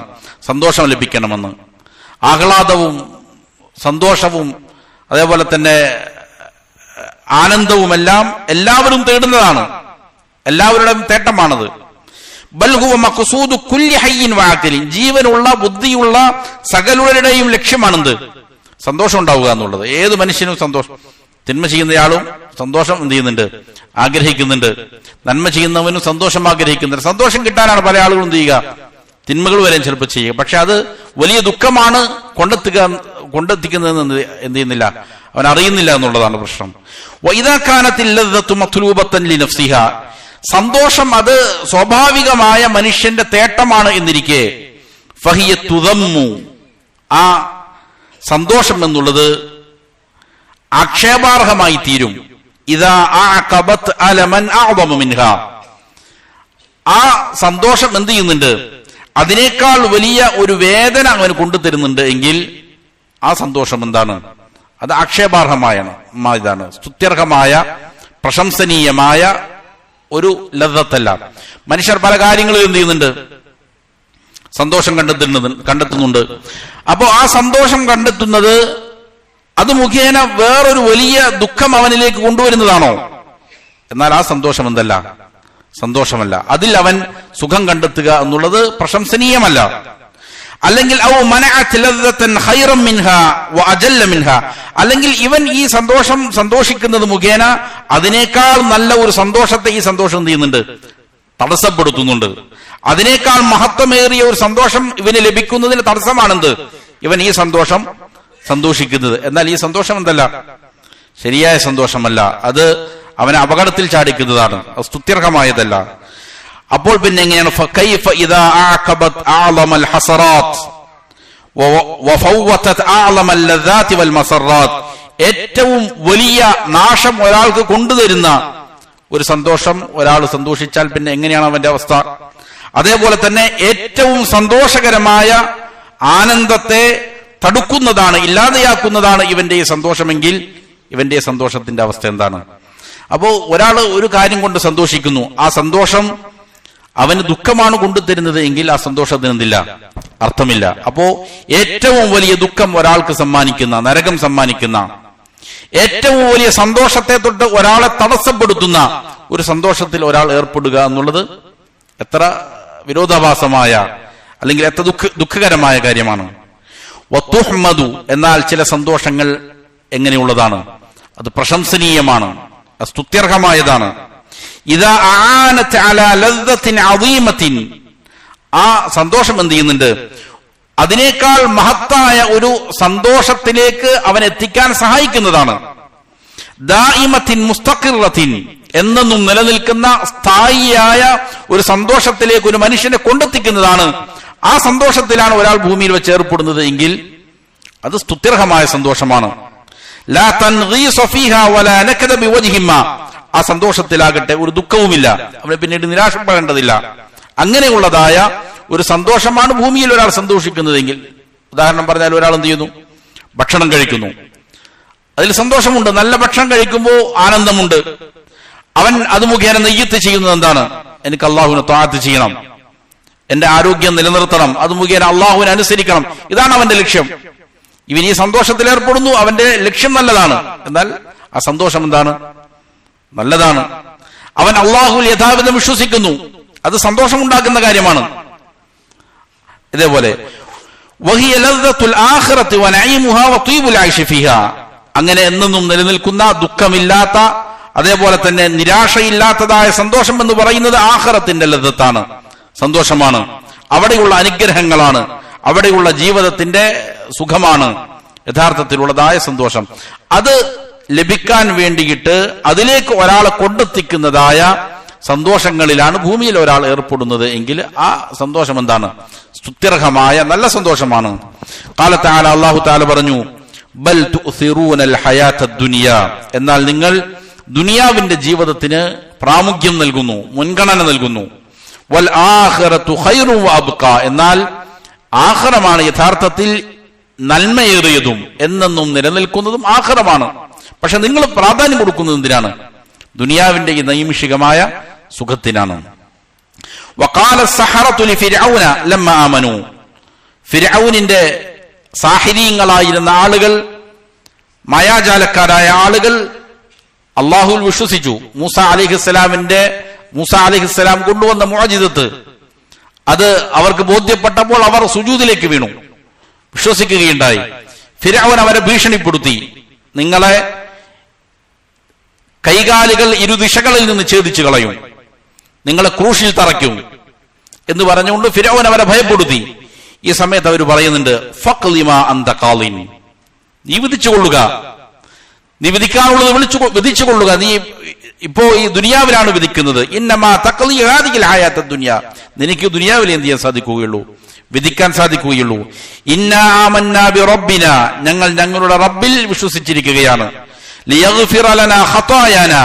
[SPEAKER 1] സന്തോഷം ലഭിക്കണമെന്ന്. ആഹ്ലാദവും സന്തോഷവും അതേപോലെ തന്നെ ആനന്ദവുമെല്ലാം എല്ലാവരും തേടുന്നതാണ്, എല്ലാവരുടെയും തേട്ടമാണത്. ബൽ ഹുവ മഖ്സൂദു കുല്ലി ഹയ്യിൻ വഅഖിലിൻ, ജീവനുള്ള ബുദ്ധിയുള്ള സകലരുടെയും ലക്ഷ്യമാണെന്ത്? സന്തോഷം ഉണ്ടാവുക എന്നുള്ളത്. ഏത് മനുഷ്യനും സന്തോഷം, തിന്മ ചെയ്യുന്നയാളും സന്തോഷം എന്ത് ചെയ്യുന്നുണ്ട്? ആഗ്രഹിക്കുന്നുണ്ട്. നന്മ ചെയ്യുന്നവനും സന്തോഷം ആഗ്രഹിക്കുന്നുണ്ട്. സന്തോഷം കിട്ടാനാണ് പല ആളുകളും എന്ത് ചെയ്യുക? തിന്മകൾ വരെയും ചിലപ്പോൾ ചെയ്യുക. പക്ഷെ അത് വലിയ ദുഃഖമാണ് കൊണ്ടെത്തിക്കുന്നതെന്ന് എന്ത് ചെയ്യുന്നില്ല, അവൻ അറിയുന്നില്ല എന്നുള്ളതാണ് പ്രശ്നം. വഇദാ കാനത്തിൽ ലദ്ദതു മത്ലൂബത്തൻ ലിനഫ്സിഹാ, സന്തോഷം അത് സ്വാഭാവികമായ മനുഷ്യന്റെ തേട്ടമാണ് എന്നിരിക്കെ, ഫഹിയ തുദമ്മു, ആ സന്തോഷം എന്നുള്ളത് ആക്ഷേപാർഹമായി തീരും. ഇദാ അഅഖബത് അലമൻ അഅദമ മിൻഹാ, ആ സന്തോഷം എന്ത് ചെയ്യുന്നുണ്ട്? അതിനേക്കാൾ വലിയ ഒരു വേദന അവന് കൊണ്ടുതരുന്നുണ്ട് എങ്കിൽ ആ സന്തോഷം എന്താണ്? അത് ആക്ഷേപാർഹമായ ഇതാണ്, സ്തുത്യർഹമായ പ്രശംസനീയമായ ഒരു ലദ്ദത്തല്ല. മനുഷ്യർ പല കാര്യങ്ങളും എന്ത് ചെയ്യുന്നുണ്ട്? സന്തോഷം കണ്ടെത്തുന്നുണ്ട്. അപ്പോ ആ സന്തോഷം കണ്ടെത്തുന്നത് അത് മുഖേന വേറൊരു വലിയ ദുഃഖം അവനിലേക്ക് കൊണ്ടുവരുന്നതാണോ? എന്നാൽ ആ സന്തോഷം എന്തല്ല? സന്തോഷമല്ല. അതിൽ അവൻ സുഖം കണ്ടെത്തുക എന്നുള്ളത് പ്രശംസനീയമല്ല. അല്ലെങ്കിൽ ഔ മനഅത് ലദ്ദതൻ ഖൈറൻ മിൻഹാ വഅജല്ല മിൻഹാ, അല്ലെങ്കിൽ ഇവൻ ഈ സന്തോഷിക്കുന്നത് മുഖേന അതിനേക്കാൾ നല്ല ഒരു സന്തോഷത്തെ ഈ സന്തോഷം എന്ത് ചെയ്യുന്നുണ്ട്? തടസ്സപ്പെടുത്തുന്നുണ്ട്. അതിനേക്കാൾ മഹത്വമേറിയ ഒരു സന്തോഷം ഇവന് ലഭിക്കുന്നതിന് തടസ്സമാണെന്ത്? ഇവൻ ഈ സന്തോഷം സന്തോഷിക്കുന്നത്. എന്നാൽ ഈ സന്തോഷം എന്തല്ല, ശരിയായ സന്തോഷമല്ല, അത് അവനെ അപകടത്തിൽ ചാടിക്കുന്നതാണ്, അത് സ്തുത്യർഹമായതല്ല. അപ്പോൾ പിന്നെ എങ്ങനെയാണ് ഫകൈഫ ഇദാ അഅഖബത് അഅളമൽ ഹസറാത്ത് വഫവതത് അഅളമൽ ലദാതി വൽ മസറാത്ത്, ഏറ്റവും വലിയ നാശം ഒരാൾക്ക് കൊണ്ടുതരുന്ന ഒരു സന്തോഷം ഒരാൾ സന്തോഷിച്ചാൽ പിന്നെ എങ്ങനെയാണ് അവന്റെ അവസ്ഥ? അതേപോലെ തന്നെ ഏറ്റവും സന്തോഷകരമായ ആനന്ദത്തെ തടുക്കുന്നതാണ്, ഇല്ലാതെയാക്കുന്നതാണ് ഇവന്റെ ഈ സന്തോഷമെങ്കിൽ ഇവന്റെ സന്തോഷത്തിന്റെ അവസ്ഥ എന്താണ്? അപ്പോ ഒരാൾ ഒരു കാര്യം കൊണ്ട് സന്തോഷിക്കുന്നു, ആ സന്തോഷം അവന് ദുഃഖമാണ് കൊണ്ടുതരുന്നത് എങ്കിൽ ആ സന്തോഷത്തിന് എന്തില്ല, അർത്ഥമില്ല. അപ്പോ ഏറ്റവും വലിയ ദുഃഖം ഒരാൾക്ക് സമ്മാനിക്കുന്ന, നരകം സമ്മാനിക്കുന്ന, ഏറ്റവും വലിയ സന്തോഷത്തെ തൊട്ട് ഒരാളെ തടസ്സപ്പെടുത്തുന്ന ഒരു സന്തോഷത്തിൽ ഒരാൾ ഏർപ്പെടുക എന്നുള്ളത് എത്ര വിരോധാഭാസമായ അല്ലെങ്കിൽ എത്ര ദുഃഖകരമായ കാര്യമാണ്. വതുഹ്മദു, എന്നാൽ ചില സന്തോഷങ്ങൾ എങ്ങനെയുള്ളതാണ്? അത് പ്രശംസനീയമാണ്, സ്തുത്യർഹമായതാണ്. ഇദാ ആനത് അലാ ലദ്ദത്തിൻ അദീമത്തിൻ, ആ സന്തോഷം എന്ത് ചെയ്യുന്നുണ്ട്? അതിനേക്കാൾ മഹത്തായ ഒരു സന്തോഷത്തിലേക്ക് അവൻ എത്തിക്കാൻ സഹായിക്കുന്നതാണ്. ദായിമത്തിൻ മുസ്തഖിറത്തിൻ, എന്നെന്നും നിലനിൽക്കുന്ന സ്ഥായിയായ ഒരു സന്തോഷത്തിലേക്ക് ഒരു മനുഷ്യനെ കൊണ്ടെത്തിക്കുന്നതാണ്. ആ സന്തോഷത്തിലാണ് ഒരാൾ ഭൂമിയിൽ വെച്ച് ഏർപ്പെടുന്നത് എങ്കിൽ അത് സ്തുത്യർഹമായ സന്തോഷമാണ്. ലാ തൻഗീസ ഫീഹാ വലാ നകദ ബിവജ്ഹിമ, ആ സന്തോഷത്തിലാകട്ടെ ഒരു ദുഃഖവുമില്ല, അവനെ പിന്നീട് നിരാശപ്പെടേണ്ടതില്ല. അങ്ങനെയുള്ളതായ ഒരു സന്തോഷമാണ് ഭൂമിയിൽ ഒരാൾ സന്തോഷിക്കുന്നതെങ്കിൽ. ഉദാഹരണം പറഞ്ഞാൽ ഒരാൾ എന്ത് ചെയ്യുന്നു? ഭക്ഷണം കഴിക്കുന്നു, അതിൽ സന്തോഷമുണ്ട്. നല്ല ഭക്ഷണം കഴിക്കുമ്പോൾ ആനന്ദമുണ്ട്. അവൻ അത് മുഖേന നെയ്യത്ത് ചെയ്യുന്നത് എന്താണ്? എനിക്ക് അള്ളാഹുവിനെ ത്വാഅത്ത് ചെയ്യണം, എന്റെ ആരോഗ്യം നിലനിർത്തണം, അത് മുഖേന അള്ളാഹുവിനെ അനുസരിക്കണം, ഇതാണ് അവന്റെ ലക്ഷ്യം. ഇവൻ ഈ സന്തോഷത്തിൽ ഏർപ്പെടുന്നു, അവന്റെ ലക്ഷ്യം നല്ലതാണ്. എന്നാൽ ആ സന്തോഷം എന്താണ്? നല്ലതാണ്. അവൻ അള്ളാഹുവിൽ യഥാവിധം വിശ്വസിക്കുന്നു, അത് സന്തോഷമുണ്ടാക്കുന്ന കാര്യമാണ്. ഇതേപോലെ വഹിയ ലദ്ദത്തുൽ ആഖിറത്തി വനഈമുഹാ വതീബുൽ ഐശി ഫീഹാ, അങ്ങനെ എന്നെന്നും നിലനിൽക്കുന്ന ദുഃഖമില്ലാത്ത അതേപോലെ തന്നെ നിരാശയില്ലാത്തതായ സന്തോഷം എന്ന് പറയുന്നത് ആഖിറത്തിന്റെ ലദ്ദത്താണ്, സന്തോഷമാണ്. അവിടെയുള്ള അനുഗ്രഹങ്ങളാണ്, അവിടെയുള്ള ജീവിതത്തിന്റെ സുഖമാണ് യഥാർത്ഥത്തിലുള്ളതായ സന്തോഷം. അത് ലഭിക്കാൻ വേണ്ടിയിട്ട് അതിലേക്ക് ഒരാളെ കൊണ്ടെത്തിക്കുന്നതായ സന്തോഷങ്ങളിലാണ് ഭൂമിയിൽ ഒരാൾ ഏർപ്പെടുന്നത് എങ്കിൽ ആ സന്തോഷം എന്താണ്? സ്തുത്യർഹമായ നല്ല സന്തോഷമാണ്. ഖാല തആല, അല്ലാഹു തആല പറഞ്ഞു, ബൽ തുസിറൂനൽ ഹയാത്തദ് ദുനിയ, എന്നാൽ നിങ്ങൾ ദുനിയാവിന്റെ ജീവിതത്തിന് പ്രാമുഖ്യം നൽകുന്നു, മുൻഗണന നൽകുന്നു. വൽ ആഖിറതു ഖൈറു വഅബ്ഖ, എന്നാൽ ആഖിറമാണ് യഥാർത്ഥത്തിൽ നന്മയേറിയതും എന്നെന്നും നിലനിൽക്കുന്നതും ആഖിറമാണ്. പക്ഷെ നിങ്ങൾ പ്രാധാന്യം കൊടുക്കുന്നത് എന്തിനാണ്? ദുനിയാവിന്റെ ഈ നൈമിഷികമായ സുഖത്തിനാണ്. വഖാല സഹറതു ലിഫിർഔന ലമ്മ ആമനു, ഫിർഔനിന്റെ സാഹിരീങ്ങളായിരുന്ന ആളുകൾ, മായാജാലക്കാരായ ആളുകൾ അള്ളാഹുവിൽ വിശ്വസിച്ചു. മൂസ അലൈഹിസ്സലാം കൊണ്ടുവന്ന മുഅ്ജിസത്ത് അത് അവർക്ക് ബോധ്യപ്പെട്ടപ്പോൾ അവർ സുജൂദിലേക്ക് വീണു, വിശ്വസിക്കുകയുണ്ടായി. ഫിർഔൻ അവരെ ഭീഷണിപ്പെടുത്തി, നിങ്ങളെ കൈകാലുകൾ ഇരുദിശകളിൽ നിന്ന് ഛേദിച്ചു കളയും, നിങ്ങളെ ക്രൂശിൽ തറയ്ക്കും എന്ന് പറഞ്ഞുകൊണ്ട് ഫിർഔൻ അവരെ ഭയപ്പെടുത്തി. ഈ സമയത്ത് അവർ പറയുന്നുണ്ട്, ഫഖ്ലിമാ അന്ത ഖാലിൻ, നീ വിധിച്ചുകൊള്ളുക, നീ വിധിക്കാനുള്ളത് വിധിച്ചുകൊള്ളുക, നീ ഇപ്പോ ഈ ദുനിയാവിലാണ് വിധിക്കുന്നത്. ഇന്നമാ തഖ്ലി ഹാദിഹിൽ ഹയാത്തദ് ദുനിയ, നിനക്ക് ദുനിയാവിൽ എന്ത് ചെയ്യാൻ സാധിക്കുകയുള്ളൂ? വിധിക്കാൻ സാധിക്കുകയുള്ളൂ. ഇന്നാ ആമന്നാ ബിറബ്ബിനാ, ഞങ്ങൾ ഞങ്ങളുടെ റബ്ബിൽ വിശ്വസിച്ചിരിക്കുകയാണ്. ലിയഗ്ഫിറ ലനാ ഖതായാനാ,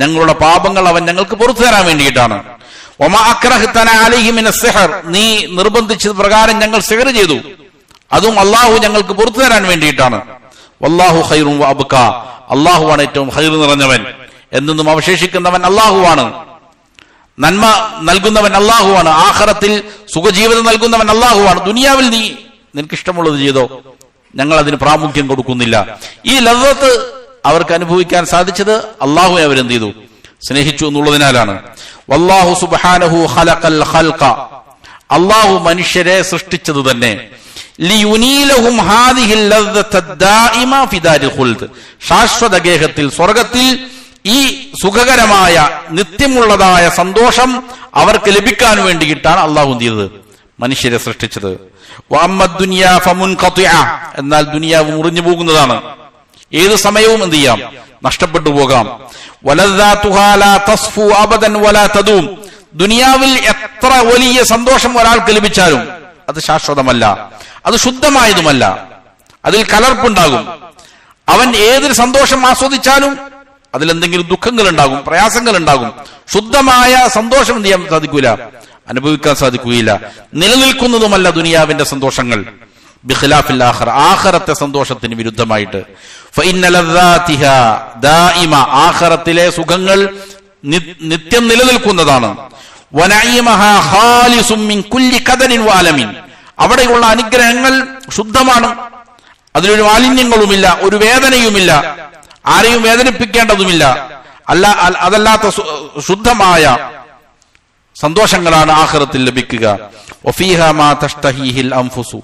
[SPEAKER 1] ഞങ്ങളുടെ പാപങ്ങൾ അവൻ ഞങ്ങൾക്ക് പുറത്തു തരാൻ വേണ്ടിയിട്ടാണ്. വമാ അക്റഹ്തനാ അലൈഹി മിനസ് സിഹർ, നീ നിർബന്ധിച്ചത് പ്രകാരം ഞങ്ങൾ സിഹർ ചെയ്തു, അതും അല്ലാഹു ഞങ്ങൾക്ക് പുറത്തു തരാൻ വേണ്ടിയിട്ടാണ്. വല്ലാഹു ഖൈറുൻ വഅബ്ഖ, അല്ലാഹുവാണ് ഏറ്റവും ഖൈർ നിറഞ്ഞവൻ, എന്നും അവശേഷിക്കുന്നവൻ അല്ലാഹുവാണ്, നന്മ നൽകുന്നവൻ അല്ലാഹുവാണ്, ആഖിറത്തിൽ സുഖജീവിതം നൽകുന്നവൻ അല്ലാഹുവാണ്. ദുനിയാവിൽ നീ നിനക്കിഷ്ടമുള്ളത് ചെയ്തോ, ഞങ്ങൾ അതിന് പ്രാമുഖ്യം കൊടുക്കുന്നില്ല. ഈ ലദ്ദത്ത് അവർക്ക് അനുഭവിക്കാൻ സാധിച്ചത് അള്ളാഹുവെ അവരെന്ത് ചെയ്തു? സ്നേഹിച്ചു എന്നുള്ളതിനാലാണ്. വല്ലാഹു സുബ്ഹാനഹു ഖലഖൽ ഖൽഖ, അള്ളാഹു മനുഷ്യരെ സൃഷ്ടിച്ചത് തന്നെ ലിയുനീലഹും ഹാദിഹിൽ ലദ്ദത്തദ് ദായിമ ഫി ദാരിൽ ഖുൽദ്, ശാശ്വത ഗേഹത്തിൽ സ്വർഗ്ഗത്തിൽ ഈ സുഖകരമായ നിത്യമുള്ളതായ സന്തോഷം അവർക്ക് ലഭിക്കാൻ വേണ്ടിയിട്ടാണ് അള്ളാഹു എന്ത് ചെയ്തത്? മനുഷ്യരെ സൃഷ്ടിച്ചത്. എന്നാൽ ദുനിയാവ് മുറിഞ്ഞു പോകുന്നതാണ്, ഏത് സമയവും എന്ത് ചെയ്യാം, നഷ്ടപ്പെട്ടു പോകാം. ദുനിയാവിൽ എത്ര വലിയ സന്തോഷം ഒരാൾക്ക് ലഭിച്ചാലും അത് ശാശ്വതമല്ല, അത് ശുദ്ധമായതുമല്ല, അതിൽ കലർപ്പുണ്ടാകും. അവൻ ഏതൊരു സന്തോഷം ആസ്വദിച്ചാലും അതിലെന്തെങ്കിലും ദുഃഖങ്ങൾ ഉണ്ടാകും, പ്രയാസങ്ങൾ ഉണ്ടാകും. ശുദ്ധമായ സന്തോഷം എന്ത് ചെയ്യാൻ സാധിക്കൂല, അനുഭവിക്കാൻ സാധിക്കുകയില്ല. നിലനിൽക്കുന്നതുമല്ല ദുനിയാവിന്റെ സന്തോഷങ്ങൾ. ബിഖിലാഫിൽ ആഖിറ, ആഖിറത്തെ സന്തോഷത്തിന് വിരുദ്ധമായിട്ട്. ഫഇന്ന ലദ്ദാതിഹാ ദായിമ, ആഖിറത്തിലെ സുഖങ്ങൾ നിത്യം നിലനിൽക്കുന്നതാണ്. വനഈമഹാ ഖാലിസും മിൻ കുല്ലി ഖദരിൻ വഅലമിൻ, അവിടെയുള്ള അനുഗ്രഹങ്ങൾ ശുദ്ധമാണ്, അതിലൊരു മാലിന്യങ്ങളുമില്ല, ഒരു വേദനയുമില്ല, ആരെയും വേദനിപ്പിക്കേണ്ടതുമില്ല. അതല്ലാത്ത ശുദ്ധമായ സന്തോഷങ്ങളാണ് ആഖിറത്തിൽ ലഭിക്കുക. വഫീഹാ മാ തഷ്തഹീഹിൽ അൻഫുസു,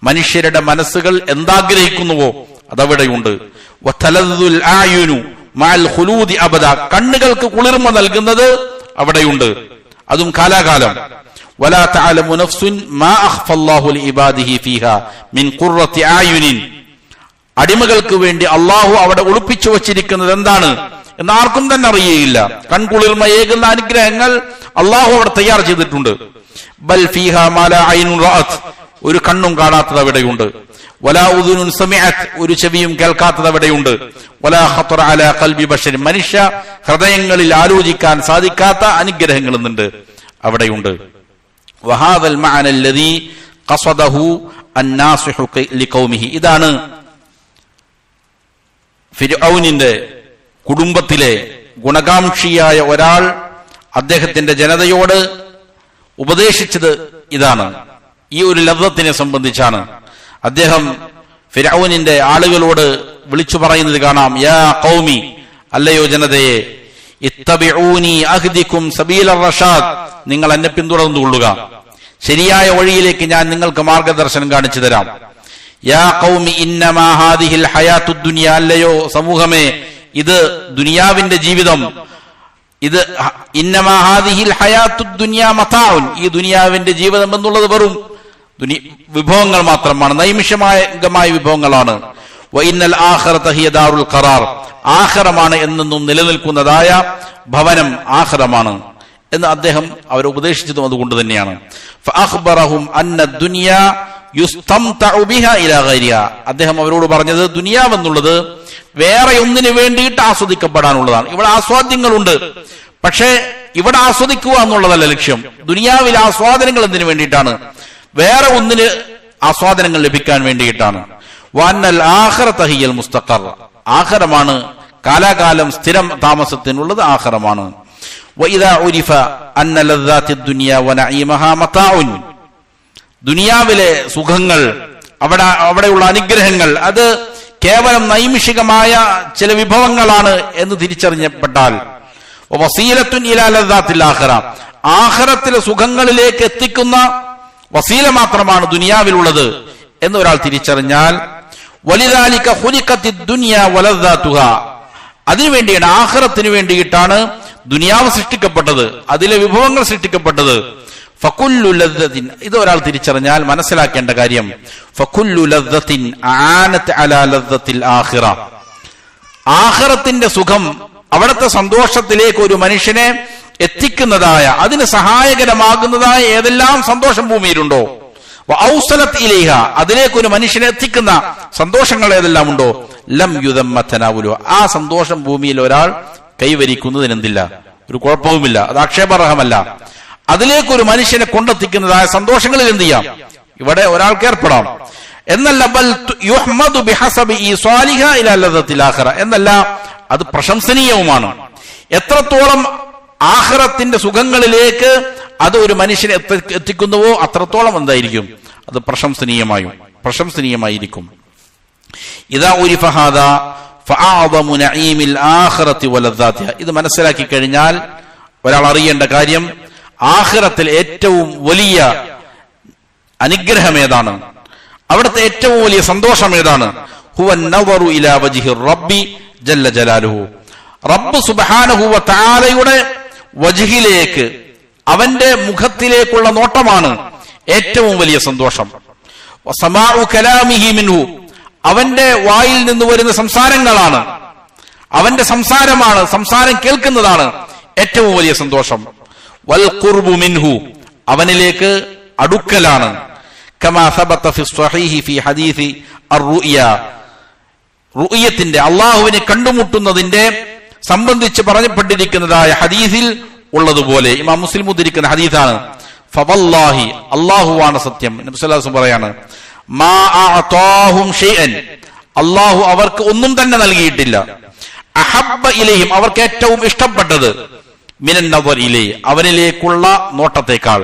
[SPEAKER 1] മനുഷ്യരുടെ മനസ്സുകൾ എന്താഗ്രഹിക്കുന്നുവോ അതവിടെയുണ്ട്. വതലദ്ദുൽ ആയുനു മഅൽ ഖുലൂദി അബദ, കണ്ണുകൾക്ക് കുളിർമ നൽകുന്നത് അവിടെയുണ്ട്, അതും കാലാകാലം. വലാ തഅലമു നഫ്സുൻ മാ അഖ്ഫല്ലാഹു ലിഇബാദിഹി ഫീഹാ മിൻ ഖുർറത്തി ആയുനിൻ, അടിമകൾക്ക് വേണ്ടി അള്ളാഹു അവിടെ ഒളിപ്പിച്ചു വച്ചിരിക്കുന്നത് എന്താണ് എന്ന് ആർക്കും തന്നെ അറിയുകയില്ല. കൺകുളിർമയേകുന്ന അനുഗ്രഹങ്ങൾ അള്ളാഹു അവിടെ തയ്യാർ ചെയ്തിട്ടുണ്ട്. ബൽ ഫീഹാ മാ ലാ ഐനുൻ റഅത്, ഒരു കണ്ണും കാണാത്തത് അവിടെയുണ്ട്. വലാ ഉദുനുൻ സമിഅത്, ഒരു ചെവിയും കേൾക്കാത്തത് അവിടെയുണ്ട്. വലാ ഖത്തറ അലാ ഖൽബി ബശർ, മനുഷ്യ ഹൃദയങ്ങളിൽ ആലോചിക്കാൻ സാധിക്കാത്ത അനുഗ്രഹങ്ങൾ ഉണ്ട് അവിടെയുണ്ട്. വഹാദൽ മഅന അല്ലദീ ഖസദഹു അന്നാസിഹു ലിഖൗമിഹി, ഇതാണ് ഫിർഔനിന്റെ കുടുംബത്തിലെ ഗുണകാംക്ഷിയായ ഒരാൾ അദ്ദേഹത്തിന്റെ ജനതയോട് ഉപദേശിച്ചത് ഇതാണ്. ഈ ഒരു ലദ്ദത്തിനെ സംബന്ധിച്ചാണ് അദ്ദേഹം ഫിർഔനിന്റെ ആളുകളോട് വിളിച്ചു പറയുന്നത് കാണാം. യാ ഖൗമി, അല്ലയോ ജനതയെ, ഇത്തബിഊനി അഹ്ദികും സബീലർ റഷാദ്, നിങ്ങൾ എന്നെ പിന്തുടർന്നുകൊള്ളുക, ശരിയായ വഴിയിലേക്ക് ഞാൻ നിങ്ങൾക്ക് മാർഗദർശനം കാണിച്ചു തരാം. യാ ഖൗമി ഇന്നമാ ഹാദിഹിൽ ഹയാത്തുദ് ദുനിയ, അല്ലയോ സമൂഹമേ, ഇത് ദുനിയാവിന്റെ ജീവിതം, ഇത് ഇന്നമാ ഹാദിഹിൽ ഹയാത്തുദ് ദുനിയ മതാഉൻ, ഈ ദുനിയാവിന്റെ ജീവിതം എന്നുള്ളത് വെറും വിഭവങ്ങൾ മാത്രമാണ്, നൈമിഷമായ വിഭവങ്ങളാണ്. വഇന്നൽ ആഖിറത ഹിയ ദാറുൽ ഖറാർ, ആഖിറമാണ് എന്നെന്നും നിലനിൽക്കുന്നതായ ഭവനം ആഖിറമാണ് എന്ന് അദ്ദേഹം അവരെ ഉപദേശിച്ചതും അതുകൊണ്ട് തന്നെയാണ്. ഫഅഖ്ബറഹും അന്ന ദുനിയ യുസ്തംതഉ ബിഹാ ഇലാ ഗൈരിഹാ, അദ്ദേഹം അവരോട് പറഞ്ഞത് ദുനിയാവ് എന്നുള്ളത് വേറെ ഒന്നിനു വേണ്ടിയിട്ട് ആസ്വദിക്കപ്പെടാനുള്ളതാണ്. ഇവിടെ ആസ്വാദ്യങ്ങളുണ്ട്, പക്ഷേ ഇവിടെ ആസ്വദിക്കുക എന്നുള്ളതല്ല ലക്ഷ്യം. ദുനിയാവിലെ ആസ്വാദനങ്ങൾ എന്തിനു വേണ്ടിയിട്ടാണ്? വേറെ ഒന്നിന് ആസ്വാദനങ്ങൾ ലഭിക്കാൻ വേണ്ടിയിട്ടാണ്. വഅന്നൽ ആഖിറത ഹിയൽ മുസ്തഖർ, ആഖിറമാണ് കാലാകാലം സ്ഥിരം താമസത്തിനുള്ളത് ആഖിറമാണ്. വഇദാ ഉരിഫ അന്ന ലദ്ദാത്തിദ് ദുനിയ വനഈമഹാ മതാഉൻ, ദുനിയാവിലെ സുഖങ്ങൾ, അവിടെയുള്ള അനുഗ്രഹങ്ങൾ അത് കേവലം നൈമിഷികമായ ചില വിഭവങ്ങളാണ് എന്ന് തിരിച്ചറിഞ്ഞപ്പെട്ടാൽ, വസീലത്തുൻ ഇലാ ലദ്ദാത്തിൽ ആഖിറ, ആഖിറത്തിലെ സുഖങ്ങളിലേക്ക് എത്തിക്കുന്ന വസീല മാത്രമാണ് ദുനിയാവിലുള്ളത് എന്ന് ഒരാൾ തിരിച്ചറിഞ്ഞാൽ, വലിദാലിക ഖുലിഖത്തിദ് ദുനിയ വലദ്ദാതുഹാ, അതിനുവേണ്ടിയാണ്, ആഖിറത്തിന് വേണ്ടിയിട്ടാണ് ദുനിയാവ് സൃഷ്ടിക്കപ്പെട്ടത്, അതിലെ വിഭവങ്ങൾ സൃഷ്ടിക്കപ്പെട്ടത്. ഫകുല്ലു ലദ്ദത്തിൻ, ഇത് ഒരാൾ തിരിച്ചറിഞ്ഞാൽ മനസ്സിലാക്കേണ്ട കാര്യം, ഫകുല്ലു ലദ്ദത്തിൻ ആനത് അലാ ലദ്ദത്തിൽ ആഖിറ, ആഖിറത്തിന്റെ സുഖം, അവിടുത്തെ സന്തോഷത്തിലേക്ക് ഒരു മനുഷ്യനെ എത്തിക്കുന്നതായ, അതിന് സഹായകരമാകുന്നതായ ഏതെല്ലാം സന്തോഷം ഭൂമിയിലുണ്ടോ, വഔസലത് ഇലൈഹ, അതിലേക്ക് ഒരു മനുഷ്യനെ എത്തിക്കുന്ന സന്തോഷങ്ങൾ ഏതെല്ലാം ഉണ്ടോ, ലം യുദമ്മ തനാവുലു, ആ സന്തോഷം ഭൂമിയിൽ ഒരാൾ കൈവരിക്കുന്നതിനെന്തില്ല, ഒരു കുഴപ്പവുമില്ല, അത് ആക്ഷേപാർഹമല്ല. അതിലേക്കൊരു മനുഷ്യനെ കൊണ്ടെത്തിക്കുന്നതായ സന്തോഷങ്ങളിൽ എന്ത് ചെയ്യാം, ഇവിടെ ഒരാൾക്ക് ഏർപ്പെടാം. എന്നല്ല ബൽ യുഹ്മദു ബിഹസബി ഇസ്വാലിഹ ഇലാ ലദ്ദത്തിൽ ആഖിറ, എന്നല്ല അത് പ്രശംസനീയവുമാണ്. എത്രത്തോളം ആഖിറത്തിന്റെ സുഖങ്ങളിലേക്ക് അത് ഒരു മനുഷ്യനെ എത്തിക്കുന്നുവോ അത്രത്തോളം എന്തായിരിക്കും, അത് പ്രശംസനീയമായിരിക്കും. ഇദാ ഉരിഫ ഹാദാ ഫഅഅദമു നഈമിൽ ആഖിറതി വലദ്ദാതിഹ, ഇത് മനസ്സിലാക്കി കഴിഞ്ഞാൽ ഒരാൾ അറിയേണ്ട കാര്യം, ആഖിറത്തിൽ ഏറ്റവും വലിയ അനുഗ്രഹം ഏതാണ്, അവിടുത്തെ ഏറ്റവും വലിയ സന്തോഷം ഏതാണ്? ഹുവൻ നദറു ഇലാ വജ്ഹി റബ്ബി ജല്ല ജലാലുഹു, റബ്ബ് സുബ്ഹാനഹു വ തആലയുടെ വജ്ഹിലേക്ക്, അവന്റെ മുഖത്തിലേക്കുള്ള നോട്ടമാണ് ഏറ്റവും വലിയ സന്തോഷം. വസമാഉ കലാമിഹി മിൻഹു, അവന്റെ വായിൽ നിന്ന് വരുന്ന സംസാരങ്ങളാണ്, അവന്റെ സംസാരമാണ്, സംസാരം കേൾക്കുന്നതാണ് ഏറ്റവും വലിയ സന്തോഷം. വൽ ഖുർബു മിൻഹു, അവനിലേക്ക് അടുക്കലാണ്. കമാ സബത ഫി സ്വഹീഹി ഫി ഹദീസി അർ-റുഅ്യ, റുഅ്യത്തിന്റെ അല്ലാഹുവിനെ കണ്ടുമുട്ടുന്നതിന്റെ സംബന്ധിച്ച് പറഞ്ഞപ്പെട്ടിരിക്കുന്നതായ ഹദീസിൽ ഉള്ളതുപോലെ ഇമാം മുസ്ലിം ഉദ്ധരിക്കുന്ന ഹദീസാണ്. ഫവല്ലാഹി, അല്ലാഹുവാണ് സത്യം. നബി സല്ലല്ലാഹു അലൈഹി വസല്ലം പറയാണ്, മാ അഅതാഹും ഷൈഅൻ, അല്ലാഹു അവർക്ക് ഒന്നും തന്നെ നൽകിയിട്ടില്ല. അഹബ്ബ ഇലൈഹിം, അവർക്ക് ഏറ്റവും ഇഷ്ടപ്പെട്ടത്, മിനൻ നദർ ഇലൈഹി, അവനിലേക്കുള്ള നോട്ടത്തേക്കാൾ.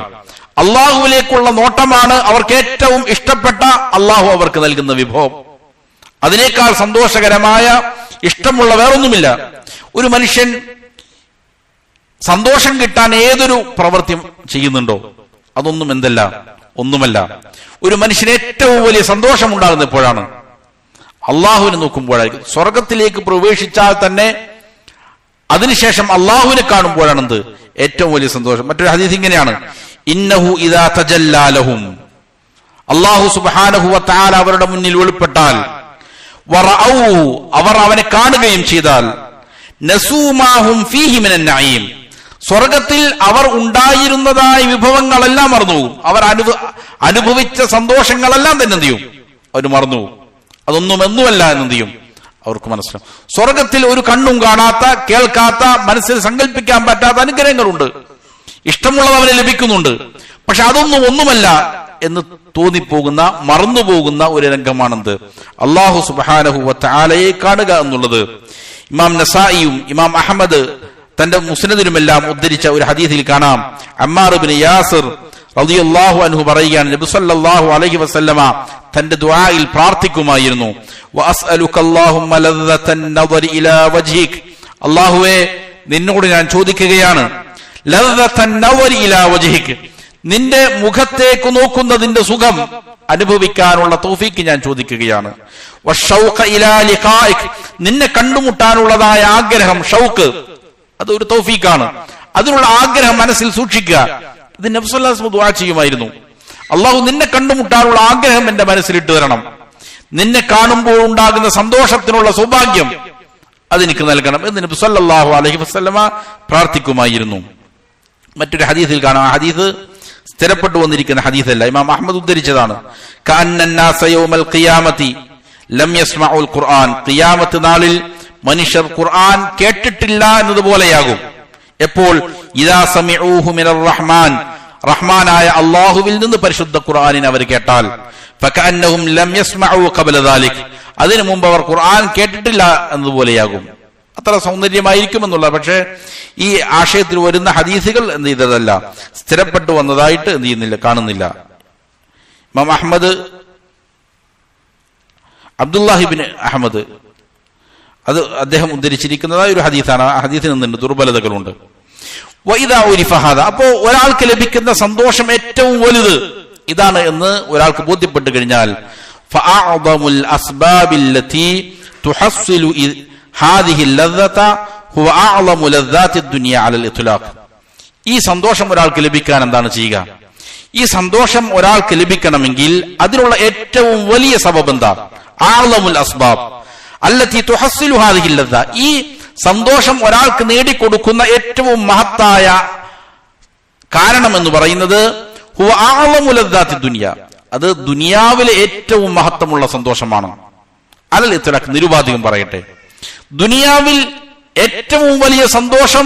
[SPEAKER 1] അല്ലാഹുവിലേക്കുള്ള നോട്ടമാണ് അവർക്ക് ഏറ്റവും ഇഷ്ടപ്പെട്ട അല്ലാഹു അവർക്ക് നൽകുന്ന വിഭവം. അതിനേക്കാൾ സന്തോഷകരമായ ഇഷ്ടമുള്ള വേറൊന്നുമില്ല. ഒരു മനുഷ്യൻ സന്തോഷം കിട്ടാൻ ഏതൊരു പ്രവൃത്തി ചെയ്യുന്നുണ്ടോ അതൊന്നും ഒന്നുമല്ല. ഒരു മനുഷ്യന് ഏറ്റവും വലിയ സന്തോഷം ഉണ്ടാകുന്ന എപ്പോഴാണ്? അള്ളാഹുവിനെ നോക്കുമ്പോഴായിരിക്കും. സ്വർഗത്തിലേക്ക് പ്രവേശിച്ചാൽ തന്നെ അതിനുശേഷം അള്ളാഹുവിനെ കാണുമ്പോഴാണ് ഏറ്റവും വലിയ സന്തോഷം. മറ്റൊരു ഹദീസ് ഇങ്ങനെയാണ്, ഇന്നഹു ഇദാ തജല്ലാ ലഹും, അല്ലാഹു സുബ്ഹാനഹു വ തആല അവരുടെ മുന്നിൽ വെളിപ്പെട്ടാൽ, വറഔഹു, അവർ അവനെ കാണുകയും ചെയ്താൽ, നസൂ മാ ഹും ഫീഹി മിനൻ നഈം, സ്വർഗത്തിൽ അവർ ഉണ്ടായിരുന്നതായ വിഭവങ്ങളെല്ലാം മറന്നുപോകും. അവർ അനുഭവിച്ച സന്തോഷങ്ങളെല്ലാം തന്നെ എന്ത് ചെയ്യും? അവർ മറന്നുപോകും. അതൊന്നും എന്നുമല്ല എന്നെന്ത് ചെയ്യും? അവർക്ക് മനസ്സിലാവും. സ്വർഗത്തിൽ ഒരു കണ്ണും കാണാത്ത, കേൾക്കാത്ത, മനസ്സിൽ സങ്കല്പിക്കാൻ പറ്റാത്ത അനുഗ്രഹങ്ങളുണ്ട്. ഇഷ്ടമുള്ളത് അവന് ലഭിക്കുന്നുണ്ട്. പക്ഷെ അതൊന്നും ഒന്നുമല്ല എന്ന് തോന്നിപ്പോകുന്ന, മറന്നുപോകുന്ന ഒരു രംഗമാണെന്ത്? അല്ലാഹു സുബ്ഹാനഹു വ തആലയെ കാണുക എന്നുള്ളത്. ഇമാം നസായിയും ഇമാം അഹ്മദ് തന്റെ മുസ്നദിലുമെല്ലാം ഉദ്ധരിച്ച ഒരു ഹദീസിൽ കാണാം, അമ്മാർ ഇബ്നു യാസിർ റളിയല്ലാഹു അൻഹു പറയുകയാണ്, നബി സല്ലല്ലാഹു അലൈഹി വസല്ലമ തന്റെ ദുആയിൽ പ്രാർത്ഥിക്കുമായിരുന്നു, വഅസ്അലുക അല്ലാഹുമ്മ ലദ്ദതൻ നദരി ഇലാ വജ്ഹിക്, അല്ലാഹുവേ നിന്നോട് ഞാൻ ചോദിക്കുകയാണ്, ലദ്ദതൻ നദരി ഇലാ വജ്ഹിക്, നിന്റെ മുഖത്തേക്ക് നോക്കുന്നതിന്റെ സുഖം അനുഭവിക്കാനുള്ള തൗഫീക്ക് ഞാൻ ചോദിക്കുകയാണ്. വശൗഖ ഇലാ ലിഖാഇക്, നിന്നെ കണ്ടുമുട്ടാനുള്ളതായ ആഗ്രഹം, ഷൗക്ക്, അതൊരു തൗഫീക്കാണ്. അതിനുള്ള ആഗ്രഹം മനസ്സിൽ സൂക്ഷിക്കുക. ഇത് നബി സല്ലല്ലാഹു അലൈഹി വസല്ലം ദുആ ചെയ്യുമായിരുന്നു. അല്ലാഹു നിന്നെ കണ്ടുമുട്ടാനുള്ള ആഗ്രഹം എന്റെ മനസ്സിലിട്ട് തരണം, നിന്നെ കാണുമ്പോൾ ഉണ്ടാകുന്ന സന്തോഷത്തിനുള്ള സൗഭാഗ്യം അതെനിക്ക് നൽകണം എന്ന് നബി സല്ലല്ലാഹു അലൈഹി വസല്ലമ പ്രാർത്ഥിക്കുമായിരുന്നു. മറ്റൊരു ഹദീസിൽ കാണാം, ആ ഹദീസ് സ്ഥിരപ്പെട്ടു വന്നിരിക്കുന്ന ഹദീസല്ല, ഇമാം അഹ്മദ് ഉദ്ധരിച്ചതാണ്. കഅന്നന്നാസ യൗമൽ ഖിയാമത്തി ലം യസ്മഉൽ ഖുർആൻ, ഖിയാമത്ത് നാളിൽ മനുഷ്യർ ഖുർആൻ കേട്ടിട്ടില്ല എന്നതുപോലെയാകും. എപ്പോൾ? ഇദാ സമിഊഹു മിനർ റഹ്മാൻ, റഹ്മാനായ അല്ലാഹുവിൽ നിന്ന് പരിശുദ്ധ ഖുർആനിനെ അവർ കേട്ടാൽ, ഫകഅന്നഹും ലം യസ്മഉ ഖബല ദാലിക്, അതിനു മുമ്പ് അവർ ഖുർആൻ കേട്ടിട്ടില്ല എന്നതുപോലെയാകും. അത്ര സൗന്ദര്യമായിരിക്കും എന്നുള്ള, പക്ഷേ ഈ ആശയത്തിൽ വരുന്ന ഹദീസുകൾ എന്ത് ചെയ്തതല്ല, സ്ഥിരപ്പെട്ടു വന്നതായിട്ട് എന്ത് ചെയ്യുന്നില്ല, കാണുന്നില്ല. ഇമാം അഹ്മദ്, അബ്ദുല്ലാഹിബ്നു അഹ്മദ്, അത് അദ്ദേഹം ഉദ്ധരിച്ചിരിക്കുന്നതായ ഒരു ഹദീസാണ്. ആ ഹദീസിന് എന്തുണ്ട്? ദുർബലതകളുണ്ട്. വഇദാ ഉരിഫ ഹാദാ, അപ്പോ ഒരാൾക്ക് ലഭിക്കുന്ന സന്തോഷം ഏറ്റവും വലുത് ഇതാണ് എന്ന് ഒരാൾക്ക് ബോധ്യപ്പെട്ടു കഴിഞ്ഞാൽ, ഫഅഅദമുൽ അസ്ബാബില്ലതി തുഹസ്സിലു ഹാദിഹി ലദ്ദത ഹുവ അഅളമു ലദ്ദാത്തി ദുനിയ അലൽ ഇത്ലാഖ്, ഈ സന്തോഷം ഒരാൾക്ക് ലഭിക്കാൻ എന്താണ് ചെയ്യുക? ഈ സന്തോഷം ഒരാൾക്ക് ലഭിക്കണമെങ്കിൽ അതിനുള്ള ഏറ്റവും വലിയ സബബ് എന്താ? അഅളമുൽ അസ്ബാബ് അല്ലതി തുഹസ്സിലു ഹാദിഹി ലദ്ദ, ഈ സന്തോഷം ഒരാൾക്ക് നേടിക്കൊടുക്കുന്ന ഏറ്റവും മഹത്തായ കാരണം എന്ന് പറയുന്നത് ഹുവ അഅളമു ലദ്ദാത്തി ദുനിയ, അത് ദുനിയാവിലെ ഏറ്റവും മഹത്വമുള്ള സന്തോഷമാണ്. അലൽ ഇത്ലാഖ്, നിരുപാധികം പറയട്ടെ, ദുനിയാവിൽ ഏറ്റവും വലിയ സന്തോഷം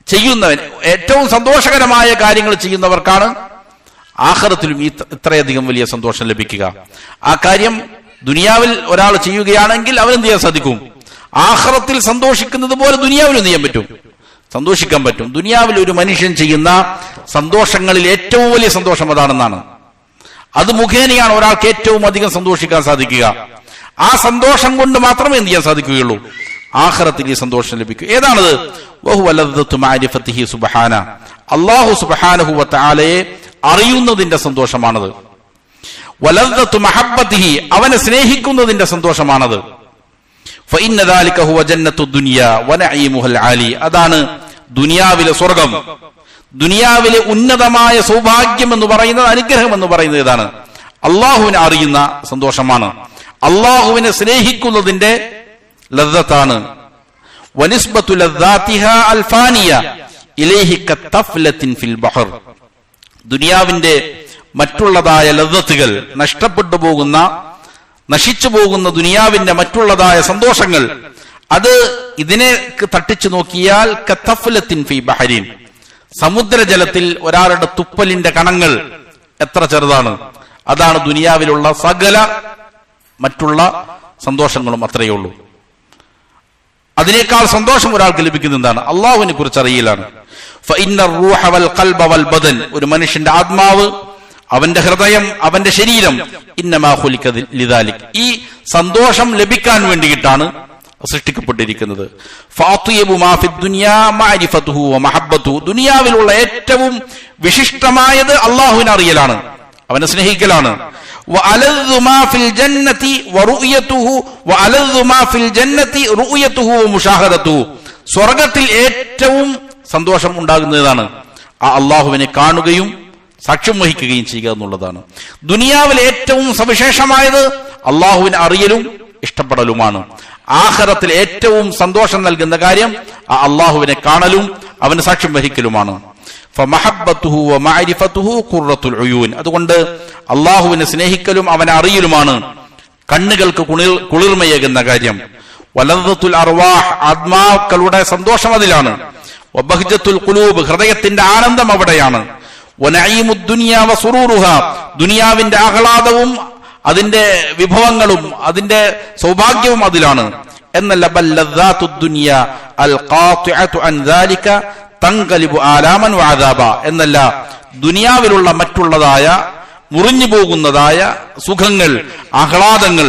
[SPEAKER 1] ചെയ്യുന്നവൻ, ഏറ്റവും സന്തോഷകരമായ കാര്യങ്ങൾ ചെയ്യുന്നവർക്കാണ് ആഖിറത്തിലും ഇത്രയധികം വലിയ സന്തോഷം ലഭിക്കുക. ആ കാര്യം ദുനിയാവിൽ ഒരാൾ ചെയ്യുകയാണെങ്കിൽ അവനെന്ത് ചെയ്യാൻ സാധിക്കും? ആഖിറത്തിൽ സന്തോഷിക്കുന്നത് പോലെ ദുനിയാവിൽ എന്ത് ചെയ്യാൻ പറ്റും? സന്തോഷിക്കാൻ പറ്റും. ദുനിയാവിൽ ഒരു മനുഷ്യൻ ചെയ്യുന്ന സന്തോഷങ്ങളിൽ ഏറ്റവും വലിയ സന്തോഷം അതാണെന്നാണ്. അത് മുഖേനയാണ് ഒരാൾക്ക് ഏറ്റവും അധികം സന്തോഷിക്കാൻ സാധിക്കുക. ആ സന്തോഷം കൊണ്ട് മാത്രമേ എന്ത് ചെയ്യാൻ സാധിക്കുകയുള്ളൂ? ആഖിറത്തിൽ ഈ സന്തോഷം ലഭിക്കും. ഏതാണത്? വഹുവ ലദ്ദത്തു മഅരിഫത്തിഹി സുബ്ഹാന, അല്ലാഹു സുബ്ഹാനഹു വ തആലയെ അറിയുന്നതിന്റെ സന്തോഷമാണത്. വലദ്ദത്തു മഹബ്ബത്തിഹി, അവനെ സ്നേഹിക്കുന്നതിന്റെ സന്തോഷമാണത്. ഫഇന്ന ദാലിക ഹുവ ജന്നത്തു ദുനിയ വനഈമുഹൽ ആലി, അതാണ് ദുനിയാവിലെ സ്വർഗം, ദുനിയാവിലെ ഉന്നതമായ സൗഭാഗ്യം എന്ന് പറയുന്നത്, അനുഗ്രഹം എന്ന് പറയുന്നത് ഏതാണ്? അള്ളാഹുവിനെ അറിയുന്ന സന്തോഷമാണ്, അള്ളാഹുവിനെ സ്നേഹിക്കുന്നതിന്റെ ലദ്ദത്താണ്. വനിസ്ബത്തു ലദ്ദാതിഹാ അൽഫാനിയ ഇലൈഹി കതഫ്ലത്തിൻ ഫിൽ ബഹർ. ദുനിയാവിന്റെ മറ്റുള്ളതായ ലദ്ദത്തുകൾ, നഷ്ടപ്പെട്ടു പോകുന്ന, നശിച്ചു പോകുന്ന ദുനിയാവിന്റെ മറ്റുള്ളതായ സന്തോഷങ്ങൾ, അത് ഇതിനെ തട്ടിച്ചു നോക്കിയാൽ കതഫ്ലത്തിൻ ഫി ബഹരിൻ, സമുദ്രജലത്തിൽ ഒരാളുടെ തുപ്പലിന്റെ കണങ്ങൾ എത്ര ചെറുതാണ്, അതാണ് ദുനിയാവിലുള്ള സകല മറ്റുള്ള സന്തോഷങ്ങളും അത്രയേ ഉള്ളൂ. അതിനേക്കാൾ സന്തോഷം ഒരാൾക്ക് ലഭിക്കുന്ന എന്താണ്? അള്ളാഹുവിനെ കുറിച്ച് അറിയലാണ്. ഒരു മനുഷ്യന്റെ ആത്മാവ്, അവന്റെ ഹൃദയം, അവന്റെ ശരീരം ഇന്നമാ ഖുലിക ലിദാലിക്, ഈ സന്തോഷം ലഭിക്കാൻ വേണ്ടിയിട്ടാണ് സൃഷ്ടിക്കപ്പെട്ടിരിക്കുന്നത്. ദുനിയാവിലുള്ള ഏറ്റവും വിശിഷ്ടമായത് അള്ളാഹുവിനെ അറിയലാണ്, അവനെ സ്നേഹിക്കലാണ്. സ്വർഗത്തിൽ ഏറ്റവും സന്തോഷം ഉണ്ടാകുന്നതാണ് ആ അള്ളാഹുവിനെ കാണുകയും സാക്ഷ്യം വഹിക്കുകയും ചെയ്യുക എന്നുള്ളതാണ്. ദുനിയാവിൽ ഏറ്റവും സവിശേഷമായത് അള്ളാഹുവിനെ അറിയലും ഇഷ്ടപ്പെടലുമാണ്. ആഖിറത്തിൽ ഏറ്റവും സന്തോഷം നൽകുന്ന കാര്യം ആ അള്ളാഹുവിനെ കാണലും അവന് സാക്ഷ്യം വഹിക്കലുമാണ്. ഫമഹബ്ബതുഹു വമഅരിഫതുഹു ഖുർറത്തുൽ ഉയൂൻ. അതുകൊണ്ട് അള്ളാഹുവിനെ സ്നേഹിക്കലും അവനെ അറിയലുമാണ് കണ്ണുകൾക്ക് കുളിർമയേകുന്ന കാര്യം. വലദ്ദത്തുൽ അർവാഹ്, ആത്മാക്കളുടെ സന്തോഷം അതിലാണ്. വബഹ്ജത്തുൽ ഖുലൂബ്, ഹൃദയത്തിന്റെ ആനന്ദം അവിടെയാണ്. വനഈമുദ് ദുനിയ വസുറൂറുഹ, ദുനിയാവിന്റെ ആഹ്ലാദവും അതിന്റെ വിഭവങ്ങളും അതിന്റെ സൗഭാഗ്യവും അതിലാണ്. എന്നല്ല ബൽ ലദ്ദാത്തുദ് ദുനിയ അൽ ഖാതിഅതു അൻ ദാലിക തൻഖലിബു ആലാമൻ വഅദാബ, എന്നല്ല ദുനിയാവിലുള്ള മറ്റുള്ളതായ മുറിഞ്ഞു പോകുന്നതായ സുഖങ്ങൾ, ആഹ്ലാദങ്ങൾ,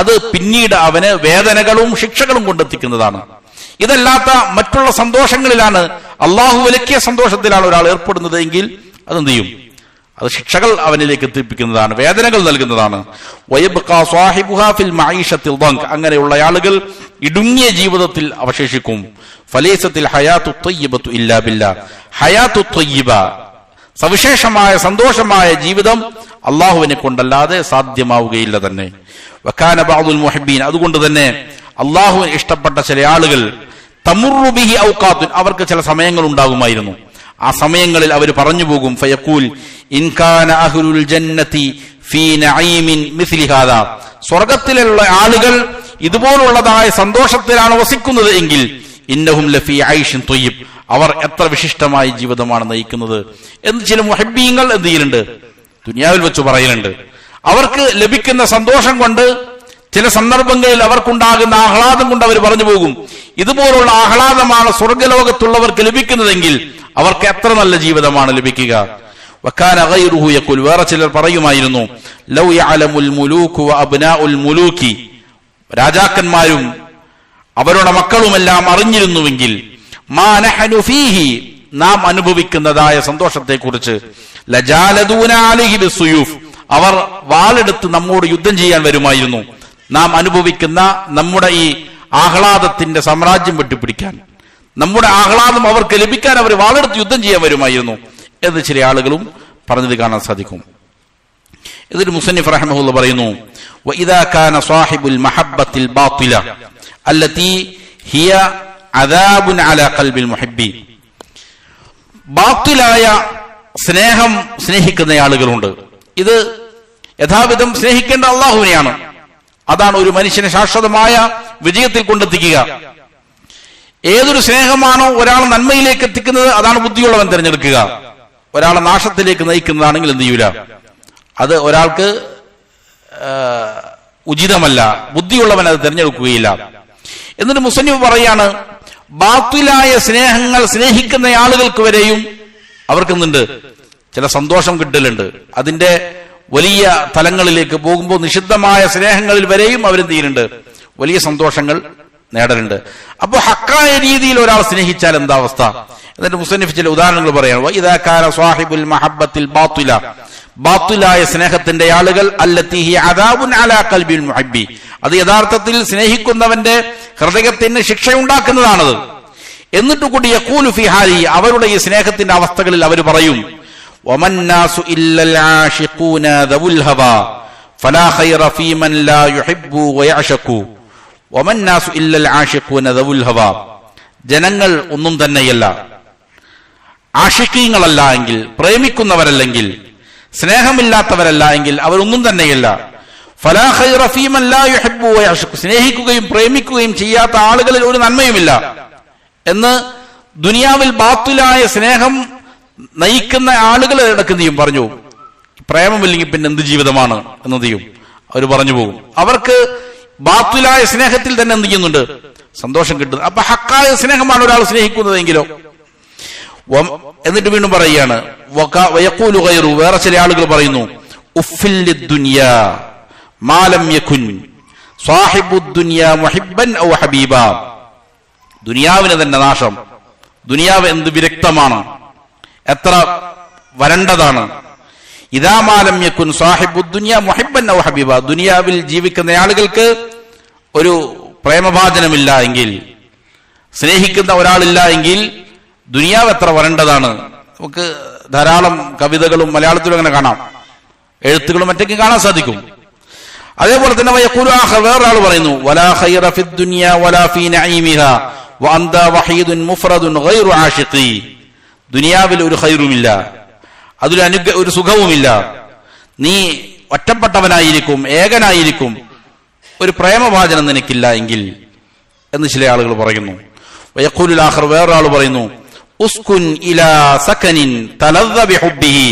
[SPEAKER 1] അത് പിന്നീട് അവന് വേദനകളും ശിക്ഷകളും കൊണ്ടെത്തിക്കുന്നതാണ്. ഇതല്ലാത്ത മറ്റുള്ള സന്തോഷങ്ങളിലാണ്, അള്ളാഹു വിലക്കിയ സന്തോഷത്തിലാണ് ഒരാൾ ഏർപ്പെടുന്നത് എങ്കിൽ അതെന്ത് ചെയ്യും? അത് ശിക്ഷകൾ അവനിലേക്ക് എത്തിപ്പിക്കുന്നതാണ്, വേദനകൾ നൽകുന്നതാണ്. അങ്ങനെയുള്ള ആളുകൾ ഇടുങ്ങിയ ജീവിതത്തിൽ അവശേഷിക്കും. ഫലൈസത്തിൽ ഹയാത്തു ത്വയ്യിബത്തു ഇല്ലാ ബില്ലാ, ഹയാത്തു ത്വയ്യിബ, സവിശേഷമായ സന്തോഷമായ ജീവിതം അള്ളാഹുവിനെ കൊണ്ടല്ലാതെ സാധ്യമാവുകയില്ല തന്നെ. വകാന ബഅദുൽ മുഹിബ്ബീൻ, അതുകൊണ്ട് തന്നെ അള്ളാഹുവിന് ഇഷ്ടപ്പെട്ട ചില ആളുകൾ തമുറു ബിഹി ഔഖാത്തുൻ, അവർക്ക് ചില സമയങ്ങൾ ഉണ്ടാകുമായിരുന്നു. ആ സമയങ്ങളിൽ അവർ പറഞ്ഞു പോകും, ഫയഖൂൽ ഇൻ കാന അഹ്ലുൽ ജന്നതി ഫീ നഈമിൻ മിസ്ലി ഹാദാ, സ്വർഗ്ഗത്തിലുള്ള ആളുകൾ ഇതുപോലുള്ളതായ സന്തോഷത്തിലാണ് വസിക്കുന്നത് എങ്കിൽ ഇന്നഹും ലഫീ ഐഷിൻ ത്വയ്യിബ്, അവർ എത്ര വിശിഷ്ടമായ ജീവിതമാണ് നയിക്കുന്നത് എന്ന് ചില മുഹബ്ബീങ്ങൾ എന്ത് ചെയ്യുന്നുണ്ട്? ദുനിയാവിൽ വെച്ച് പറയുന്നുണ്ട്. അവർക്ക് ലഭിക്കുന്ന സന്തോഷം കൊണ്ട് ചില സന്ദർഭങ്ങളിൽ അവർക്കുണ്ടാകുന്ന ആഹ്ലാദം കൊണ്ട് അവർ പറഞ്ഞു പോകും, ഇതുപോലുള്ള ആഹ്ലാദമാണ് സ്വർഗ്ഗലോകത്തുള്ളവർക്ക് ലഭിക്കുന്നതെങ്കിൽ അവർക്ക് എത്ര നല്ല ജീവിതമാണ് ലഭിക്കുക. വകാന ഗൈറുഹു യഖൂൽ, വേറെ ചിലർ പറയുമായിരുന്നു, ലൗ യഅലമുൽ മുലൂകു വഅബ്നാഉൽ മുലൂകി, രാജാക്കന്മാരും അവരുടെ മക്കളുമെല്ലാം അറിഞ്ഞിരുന്നുവെങ്കിൽ, മാ നഹനു ഫീഹി, നാം അനുഭവിക്കുന്നതായ സന്തോഷത്തെക്കുറിച്ച്, ലജാലദൂന അലൈഹി ബിസ്സുയൂഫ്, അവർ വാളെടുത്ത് നമ്മോട് യുദ്ധം ചെയ്യാൻ വരുമായിരുന്നു. നാം അനുഭവിക്കുന്ന നമ്മുടെ ഈ ആഹ്ലാദത്തിന്റെ സാമ്രാജ്യം വെട്ടിപ്പിടിക്കാൻ, നമ്മുടെ ആഹ്ലാദം അവർക്ക് ലഭിക്കാൻ അവർ വാളെടുത്ത് യുദ്ധം ചെയ്യാൻ വരുമായിരുന്നു എന്ന് ചില ആളുകളും പറഞ്ഞത് കാണാൻ സാധിക്കും. ഇതിൽ മുസന്നിഫ് റഹിമഹുല്ലാഹ് പറയുന്നു, വഇദാ കാന സാഹിബുൽ മഹബ്ബത്തിൽ ബാത്തില അല്ലതി ഹിയ അദാബുൻ അലാ ഖൽബിൽ മുഹിബ്ബി, ബാത്തിലായ സ്നേഹം സ്നേഹിക്കുന്ന ആളുകളുണ്ട്. ഇത് യഥാവിധം സ്നേഹിക്കേണ്ട അള്ളാഹുവിനെയാണ്. അതാണ് ഒരു മനുഷ്യനെ ശാശ്വതമായ വിജയത്തിൽ കൊണ്ടെത്തിക്കുക. ഏതൊരു സ്നേഹമാണോ ഒരാൾ നന്മയിലേക്ക് എത്തിക്കുന്നത് അതാണ് ബുദ്ധിയുള്ളവൻ തിരഞ്ഞെടുക്കുക. ഒരാളെ നാശത്തിലേക്ക് നയിക്കുന്നതാണെങ്കിൽ എന്ത് ചെയ്യൂല, അത് ഒരാൾക്ക് ഉചിതമല്ല, ബുദ്ധിയുള്ളവൻ അത് തിരഞ്ഞെടുക്കുകയില്ല. എന്നിട്ട് മുസന്നിഫ് പറയാണ്, ബാത്തിലായ സ്നേഹങ്ങൾ സ്നേഹിക്കുന്ന ആളുകൾക്ക് വരെയും അവർക്കെന്തുണ്ട്? ചില സന്തോഷം കിട്ടലുണ്ട്. അതിന്റെ വലിയ തലങ്ങളിലേക്ക് പോകുമ്പോൾ നിഷിദ്ധമായ സ്നേഹങ്ങളിൽ വരെയും അവരെന്ത് ചെയ്യുന്നുണ്ട്? വലിയ സന്തോഷങ്ങൾ നേടലുണ്ട്. അപ്പൊ ഹക്കായ രീതിയിൽ ഒരാൾ സ്നേഹിച്ചാൽ എന്താ അവസ്ഥ? എന്നിട്ട് മുസന്നിഫ് ചില ഉദാഹരണങ്ങൾ പറയാണ്. വഇദാ കാന സാഹിബുൽ മഹബ്ബത്തിൽ ബാത്തില, ബാത്തിലായ സ്നേഹത്തിന്റെ ആളുകൾ, അല്ലതി ഹി അദാബുൻ അലാ ഖൽബിൽ മുഹിബ്ബി, അത് യഥാർത്ഥത്തിൽ സ്നേഹിക്കുന്നവന്റെ ഹൃദയത്തിന് ശിക്ഷയുണ്ടാക്കുന്നതാണത്. എന്നിട്ട് കൂടി യഖൂലു ഫീ ഹാലി, അവരുടെ ഈ സ്നേഹത്തിന്റെ അവസ്ഥകളിൽ അവർ പറയും, വമന്നാസു ഇല്ലൽ ആശിഖൂന ദവുൽ ഹവാ ഫലാ ഖൈറ ഫീമൻ ലാ യുഹിബ്ബു വയഅശഖു. വമന്നാസു ഇല്ലൽ ആശിഖൂന ദവുൽ ഹവാ, ജനങ്ങൾ ഒന്നും തന്നെയല്ല, ആശിഖീങ്ങളല്ല എങ്കിൽ, പ്രേമിക്കുന്നവരല്ലെങ്കിൽ, സ്നേഹമില്ലാത്തവരല്ല എങ്കിൽ അവരൊന്നും തന്നെയല്ല. ഫലാ ഖൈറ ഫീമൻ ലാ യുഹിബ്ബു വയഅശഖു, സ്നേഹിക്കുകയും പ്രേമിക്കുകയും ചെയ്യാത്ത ആളുകളിൽ ഒരു നന്മയുമില്ല എന്ന് ദുനിയാവിൽ ബാത്തിലായ സ്നേഹം നയിക്കുന്ന ആളുകൾ നടക്കുന്നതും പറഞ്ഞു. പ്രേമമില്ലെങ്കിൽ പിന്നെ എന്ത് ജീവിതമാണ് എന്നതും അവർ പറഞ്ഞു പോകും. അവർക്ക് ബാത്തിലായ സ്നേഹത്തിൽ തന്നെ എന്ത് ചെയ്യുന്നുണ്ട്, സന്തോഷം കിട്ടുന്നു. അപ്പൊ ഹക്കായ സ്നേഹമാണ് ഒരാൾ സ്നേഹിക്കുന്നതെങ്കിലോ. എന്നിട്ട് വീണ്ടും പറയുകയാണ്, വയഖൂലു ഗൈറു, വേറെ ചില ആളുകൾ പറയുന്നു, ഉഫ്ഫിൽ ലിദ്ദുനിയാ മാ ലം യകുൻ സാഹിബുദ് ദുനിയാ മുഹിബ്ബൻ ഔ ഹബീബാ. ദുനിയാവിന് തന്നെ നാശം, ദുനിയാവ് എന്ത് വിരക്തമാണ്, എത്ര വരണ്ടതാണ്. ഇദാ മാ ലം യകുൻ സാഹിബുദ് ദുനിയാ മുഹിബ്ബൻ ഔ ഹബീബാ, ദുനിയാവിൽ ജീവിക്കുന്ന ആളുകൾക്ക് ഒരു പ്രേമഭാജനമില്ല എങ്കിൽ, സ്നേഹിക്കുന്ന ഒരാളില്ല എങ്കിൽ ദുനിയാവ് എത്ര വരണ്ടതാണ്. നമുക്ക് ധാരാളം കവിതകളും മലയാളത്തിലും അങ്ങനെ കാണാം, എഴുത്തുകളും മറ്റൊക്കെ കാണാൻ സാധിക്കും. അതേപോലെ തന്നെ വയഖൂലു ആഖർ, വേറൊരാൾ പറയുന്നു, വലാ ഖൈറ ഫിദ് ദുനിയാ വലാ ഫീ നഈമിഹാ വഅന്ത വഹീദുൻ മുഫ്റദുൻ ഗൈറു ആശിഖി. ദുനിയാവിൽ ഒരു ഖൈറുമില്ല, അതിൽ ഒരു സുഖവുമില്ല, നീ ഒറ്റപ്പെട്ടവനായിരിക്കും, ഏകനായിരിക്കും, ഒരു പ്രേമഭാജനം നിനക്കില്ല എങ്കിൽ എന്ന് ചില ആളുകൾ പറയുന്നു. വയഖൂലുൽ ആഖർ, വേറൊരാൾ പറയുന്നു, ഉസ്കുൻ ഇലാ സകനിൻ തലദ്ദ ബിഹുബ്ബിഹി,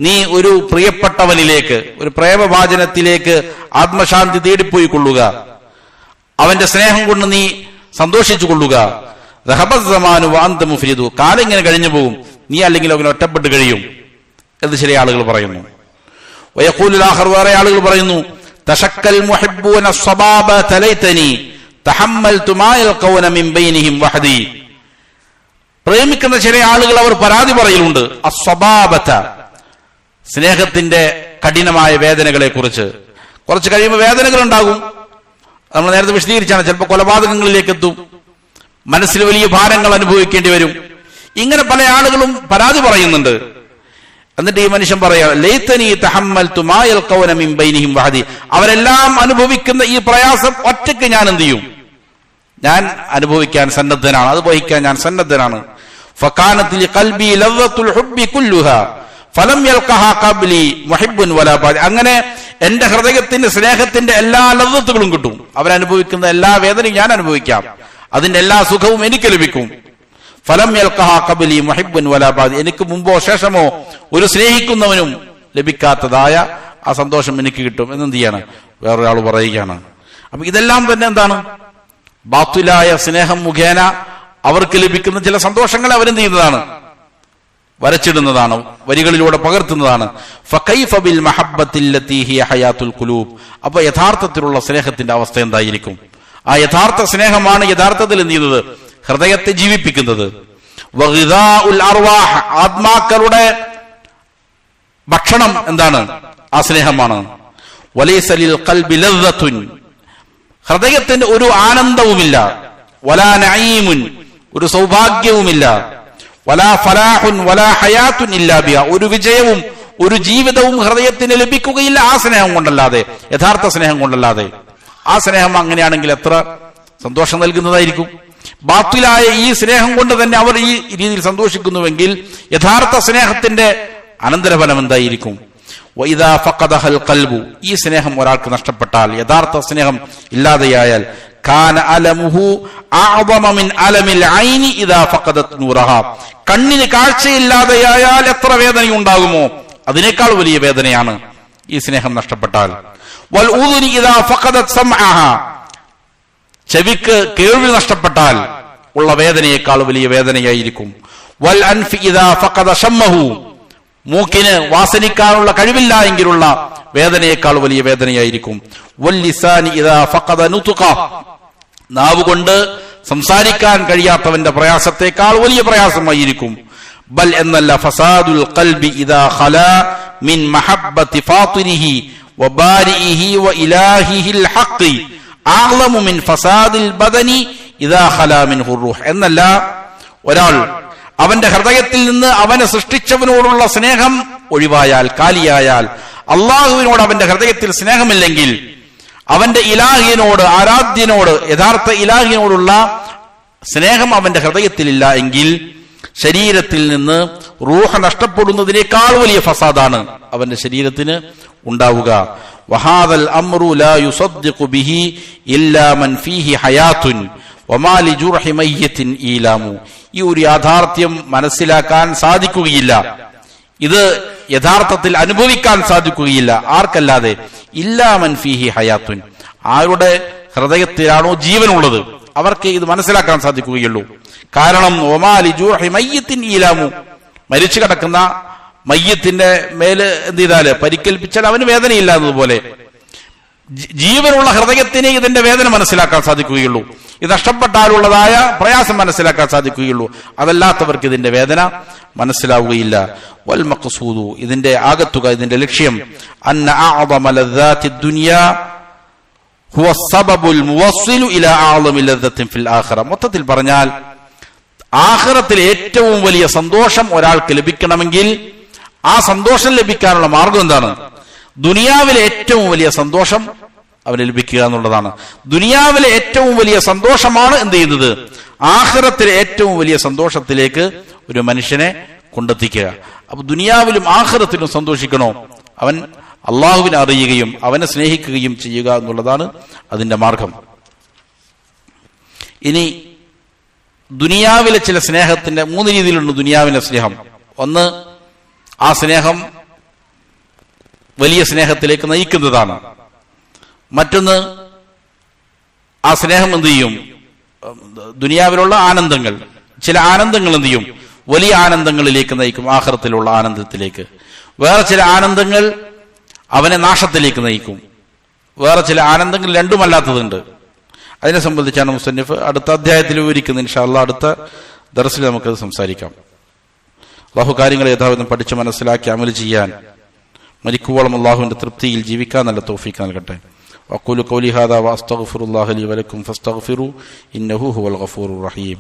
[SPEAKER 1] നീ ഒരു പ്രിയപ്പെട്ടവനിലേക്ക്, ഒരു പ്രേമഭാജനത്തിലേക്ക് ആത്മശാന്തി തേടിപ്പോയി കൊള്ളുക, അവന്റെ സ്നേഹം കൊണ്ട് നീ സന്തോഷിച്ചു കൊള്ളുക. ദഹബസ് സമാനു വഅന്ത മുഫ്രിദു, കാലം ഇങ്ങനെ കഴിഞ്ഞു പോകും, നീ അല്ലെങ്കിൽ അങ്ങനെ ഒറ്റപ്പെട്ട് കഴിയും എന്ന് ചില ആളുകൾ പറയുന്നു. വയഖൂലുൽ ആഖർ, വേറെ ആളുകൾ പറയുന്നു, തശക്കൽ മുഹിബ്ബൂന സ്വബാബ തലൈതനി തഹമ്മൽതു മാ യൽഖൗന മിൻ ബൈനിഹിം വഹദി. പ്രേമിക്കുന്ന ചില ആളുകൾ അവർ പരാതി പറയലുണ്ട്, അസ്വബാബത, സ്നേഹത്തിന്റെ കഠിനമായ വേദനകളെ കുറിച്ച്. കുറച്ച് കഴിയുമ്പോൾ വേദനകൾ ഉണ്ടാകും, നമ്മൾ നേരത്തെ വിശദീകരിച്ചാണ്, ചിലപ്പോൾ കൊലപാതകങ്ങളിലേക്ക് എത്തും, മനസ്സിൽ വലിയ ഭാരങ്ങൾ അനുഭവിക്കേണ്ടി വരും. ഇങ്ങനെ പല ആളുകളും പരാതി പറയുന്നുണ്ട്. എന്നിട്ട് ഈ മനുഷ്യൻ പറയാ, ലൈതനി തഹമ്മൽതു മാ യൽഖൗന മിൻ ബൈനിഹിം വഹദി, അവരെല്ലാം അനുഭവിക്കുന്ന ഈ പ്രയാസം ഒറ്റയ്ക്ക് ഞാൻ എന്ത് ചെയ്യും, ഞാൻ അനുഭവിക്കാൻ സന്നദ്ധനാണ്, അത് വഹിക്കാൻ ഞാൻ സന്നദ്ധനാണ്. ഫകാനത് ലിഖൽബി ലദ്ദത്തുൽ ഹുബ്ബി കുല്ലുഹാ ഫലം യൽഖഹാ ഖബ്ലി മുഹിബ്ബുൻ വലാ ബാദി. അങ്ങനെ എന്റെ ഹൃദയത്തിന്റെ സ്നേഹത്തിന്റെ എല്ലാ ലദ്ദത്തുകളും കിട്ടും, അവരനുഭവിക്കുന്ന എല്ലാ വേദനയും ഞാൻ അനുഭവിക്കാം, അതിന്റെ എല്ലാ സുഖവും എനിക്ക് ലഭിക്കും. ഫലം യൽഖഹാ ഖബ്ലി മുഹിബ്ബുൻ വലാ ബാദി, എനിക്ക് മുമ്പോ ശേഷമോ ഒരു സ്നേഹിക്കുന്നവനും ലഭിക്കാത്തതായ ആ സന്തോഷം എനിക്ക് കിട്ടും എന്നെന്ത് ചെയ്യാണ് വേറൊരാൾ പറയുകയാണ്. അപ്പൊ ഇതെല്ലാം തന്നെ എന്താണ്, ബാത്തിലായ സ്നേഹം മുഖേന അവർക്ക് ലഭിക്കുന്ന ചില സന്തോഷങ്ങൾ അവരെന്ത് ചെയ്യുന്നതാണ്, വരച്ചിടുന്നതാണ്, വരികളിലൂടെ പകർത്തുന്നതാണ്. ഫകൈഫ ബിൽ മഹബ്ബത്തില്ലതി ഹിയ ഹയാത്തുൽ ഖുലൂബ്. അപ്പൊ യഥാർത്ഥത്തിലുള്ള സ്നേഹത്തിന്റെ അവസ്ഥ എന്തായിരിക്കും? ആ യഥാർത്ഥ സ്നേഹമാണ് യഥാർത്ഥത്തിൽ എന്ത് ചെയ്യുന്നത്, ഹൃദയത്തെ ജീവിപ്പിക്കുന്നത്. വഗിദാഉൽ അർവാഹ്, ആത്മാക്കളുടെ ഭക്ഷണം എന്താണ്, ആ സ്നേഹമാണ്. വലൈസ ലിൽ ഖൽബി ലദ്ദത്തുൻ, ഹൃദയത്തിന് ഒരു ആനന്ദവുമില്ല. വലാ നഈമുൻ, ഒരു സൗഭാഗ്യവുമില്ല. വലാ ഫലാഹുൻ വലാ ഹയാത്തുൻ ഇല്ലാ ബിഹ, ഒരു വിജയവും ഒരു ജീവിതവും ഹൃദയത്തിന് ലഭിക്കുകയില്ല ആ സ്നേഹം കൊണ്ടല്ലാതെ, യഥാർത്ഥ സ്നേഹം കൊണ്ടല്ലാതെ. ആ സ്നേഹം അങ്ങനെയാണെങ്കിൽ എത്ര സന്തോഷം നൽകുന്നതായിരിക്കും. ബാത്തിലായ ഈ സ്നേഹം കൊണ്ട് തന്നെ അവർ ഈ രീതിയിൽ സന്തോഷിക്കുന്നുവെങ്കിൽ യഥാർത്ഥ സ്നേഹത്തിന്റെ അനന്തരഫലം എന്തായിരിക്കും? വഇദാ ഫഖദഹൽ ഖൽബു, ഈ സ്നേഹം ഒരാൾക്ക് നഷ്ടപ്പെട്ടാൽ, യഥാർത്ഥ സ്നേഹം ഇല്ലാതെയായാൽ, കാന അലമുഹു അഅദമ മിൻ അലമിൽ ഐനി ഇദാ ഫഖദത് നൂറഹാ, കണ്ണിന് കാഴ്ചയില്ലാതെയായാൽ എത്ര വേദനയുണ്ടാകുമോ അതിനേക്കാൾ വലിയ വേദനയാണ് ഈ സ്നേഹം നഷ്ടപ്പെട്ടാൽ. വൽ ഉദുനി ഇദാ ഫഖദത് സമഅഹാ, ചെവിക്ക് കേൾവി നഷ്ടപ്പെട്ടാൽ ഉള്ള വേദനയേക്കാൾ വലിയ വേദനയായിരിക്കും. വൽ അൻഫി ഇദാ ഫഖദ ശമ്മഹു, മൂക്കിന് വാസനിക്കാനുള്ള കഴിവില്ല എങ്കിലുള്ള വേദനയേക്കാൾ വലിയ വേദനയായിരിക്കും. വൽ ലിസാനി ഇദാ ഫഖദ നുത്ഖ, നാവ് കൊണ്ട് സംസാരിക്കാൻ കഴിയാത്തവന്റെ പ്രയാസത്തെക്കാൾ വലിയ പ്രയാസമായിരിക്കും. ബൽ എന്നല്ല, ഫസാദുൽ ഖൽബി ഇദാ ഖലാ മിൻ മഹബ്ബത്തി ഫാത്തിരിഹി വബാരിഇഹി വഇലാഹിഹിൽ ഹഖ് അഅ്ലമു മിൻ ഫസാദിൽ ബദനി ഇദാ ഖലാ മിൻഹു റൂഹ്. എന്നല്ല, ഒരാൾ അവന്റെ ഹൃദയത്തിൽ നിന്ന് അവനെ സൃഷ്ടിച്ചവനോടുള്ള സ്നേഹം ഒഴിവായാൽ, കാലിയായാൽ, അള്ളാഹുവിനോട് അവന്റെ ഹൃദയത്തിൽ സ്നേഹമില്ലെങ്കിൽ, അവന്റെ ഇലാഹിനോട്, ആരാധ്യനോട്, യഥാർത്ഥ ഇലാഹിനോടുള്ള സ്നേഹം അവന്റെ ഹൃദയത്തിലില്ല എങ്കിൽ ശരീരത്തിൽ നിന്ന് റൂഹ് നഷ്ടപ്പെടുന്നതിനേക്കാൾ വലിയ ഫസാദാണ് അവന്റെ ശരീരത്തിന് ഉണ്ടാവുക. വഹാദൽ അംറു ലാ യുസദ്ദിഖു ബിഹി ഇല്ലാ മൻ ഫീഹി ഹയാത്തുൻ വമാ ലിജുർഹി മയ്യിത്തിൻ ഈലാമു. ഈ ഒരു യാഥാർത്ഥ്യം മനസ്സിലാക്കാൻ സാധിക്കുകയില്ല, ഇത് യഥാർത്ഥത്തിൽ അനുഭവിക്കാൻ സാധിക്കുകയില്ല. ആർക്കല്ലാതെ? ഇല്ലാ മൻ ഫീഹി ഹയാത്തുൻ, ആരുടെ ഹൃദയത്തിലാണോ ജീവനുള്ളത് അവർക്ക് ഇത് മനസ്സിലാക്കാൻ സാധിക്കുകയുള്ളൂ. കാരണം വമാ ലിജുർഹി മയ്യിത്തിൻ ഈലാമു, മരിച്ചു കിടക്കുന്ന മയ്യത്തിന്റെ മേല് എന്ത് ചെയ്താല്, പരിക്കേൽപ്പിച്ചാൽ അവന് വേദനയില്ല എന്നതുപോലെ ജീവനുള്ള ഹൃദയത്തിന് ഇതിന്റെ വേദന മനസ്സിലാക്കാൻ സാധിക്കുകയുള്ളൂ. ഇത് നഷ്ടപ്പെട്ടാലുള്ളതായ പ്രയാസം മനസ്സിലാക്കാൻ സാധിക്കുകയുള്ളൂ. അതല്ലാത്തവർക്ക് ഇതിന്റെ വേദന മനസ്സിലാവുകയില്ല. വൽ മഖ്സൂദു, ഇതിന്റെ ആകത്തുക, ഇതിന്റെ ലക്ഷ്യം, അന്ന അഅദമ ലദ്ദാത്തി ദുനിയാ ഹുവ സബബുൽ മുവസ്സിലു ഇലാ അഅദമി ലദ്ദത്തിൻ ഫിൽ ആഖിറ. മൊത്തത്തിൽ പറഞ്ഞാൽ ആഖിറത്തിൽ ഏറ്റവും വലിയ സന്തോഷം ഒരാൾക്ക് ലഭിക്കണമെങ്കിൽ ആ സന്തോഷം ലഭിക്കാനുള്ള മാർഗം എന്താണ്? ദുനിയാവിലെ ഏറ്റവും വലിയ സന്തോഷം അവന് ലഭിക്കുക എന്നുള്ളതാണ്. ദുനിയാവിലെ ഏറ്റവും വലിയ സന്തോഷമാണ് എന്ത് ചെയ്യുന്നത്? ആഖിറത്തിലെ ഏറ്റവും വലിയ സന്തോഷത്തിലേക്ക് ഒരു മനുഷ്യനെ കൊണ്ടെത്തിക്കുക. അപ്പൊ ദുനിയാവിലും ആഖിറത്തിലും സന്തോഷിക്കണോ, അവൻ അള്ളാഹുവിനെ അറിയുകയും അവനെ സ്നേഹിക്കുകയും ചെയ്യുക എന്നുള്ളതാണ് അതിന്റെ മാർഗം. ഇനി ദുനിയാവിലെ ചില സ്നേഹത്തിന്റെ 3 രീതിയിലുണ്ട്. ദുനിയാവിലെ സ്നേഹം, ഒന്ന് ആ സ്നേഹം വലിയ സ്നേഹത്തിലേക്ക് നയിക്കുന്നതാണ്. മറ്റൊന്ന് ആ സ്നേഹം എന്ത് ചെയ്യും? ദുനിയാവിലുള്ള ആനന്ദങ്ങൾ, ചില ആനന്ദങ്ങൾ എന്ത് ചെയ്യും? വലിയ ആനന്ദങ്ങളിലേക്ക് നയിക്കും, ആഖിറത്തിലുള്ള ആനന്ദത്തിലേക്ക്. വേറെ ചില ആനന്ദങ്ങൾ അവനെ നാശത്തിലേക്ക് നയിക്കും. വേറെ ചില ആനന്ദങ്ങൾ രണ്ടുമല്ലാത്തതുണ്ട്. അതിനെ സംബന്ധിച്ചാണ് മുസന്നിഫ് അടുത്ത അധ്യായത്തിൽ വിവരിക്കുന്നത്. ഇൻഷാ അല്ലാഹ് അടുത്ത ദർസിൽ നമുക്കത് സംസാരിക്കാം. അല്ലാഹു കാര്യങ്ങൾ യഥാവിധം പഠിച്ച് മനസ്സിലാക്കി അമൽ ചെയ്യാൻ, മരിക്കുവോളം അള്ളാഹുവിന്റെ തൃപ്തിയിൽ ജീവിക്കാൻ നല്ല തൗഫീഖ് നൽകട്ടെ. വഖൂലു ഖൗലി ഹാദാ വഅസ്തഗ്ഫിറുല്ലാഹ ലി വലക്കും ഫസ്തഗ്ഫിറു ഇന്നഹു ഹുവൽ ഗഫൂറുർ റഹീം.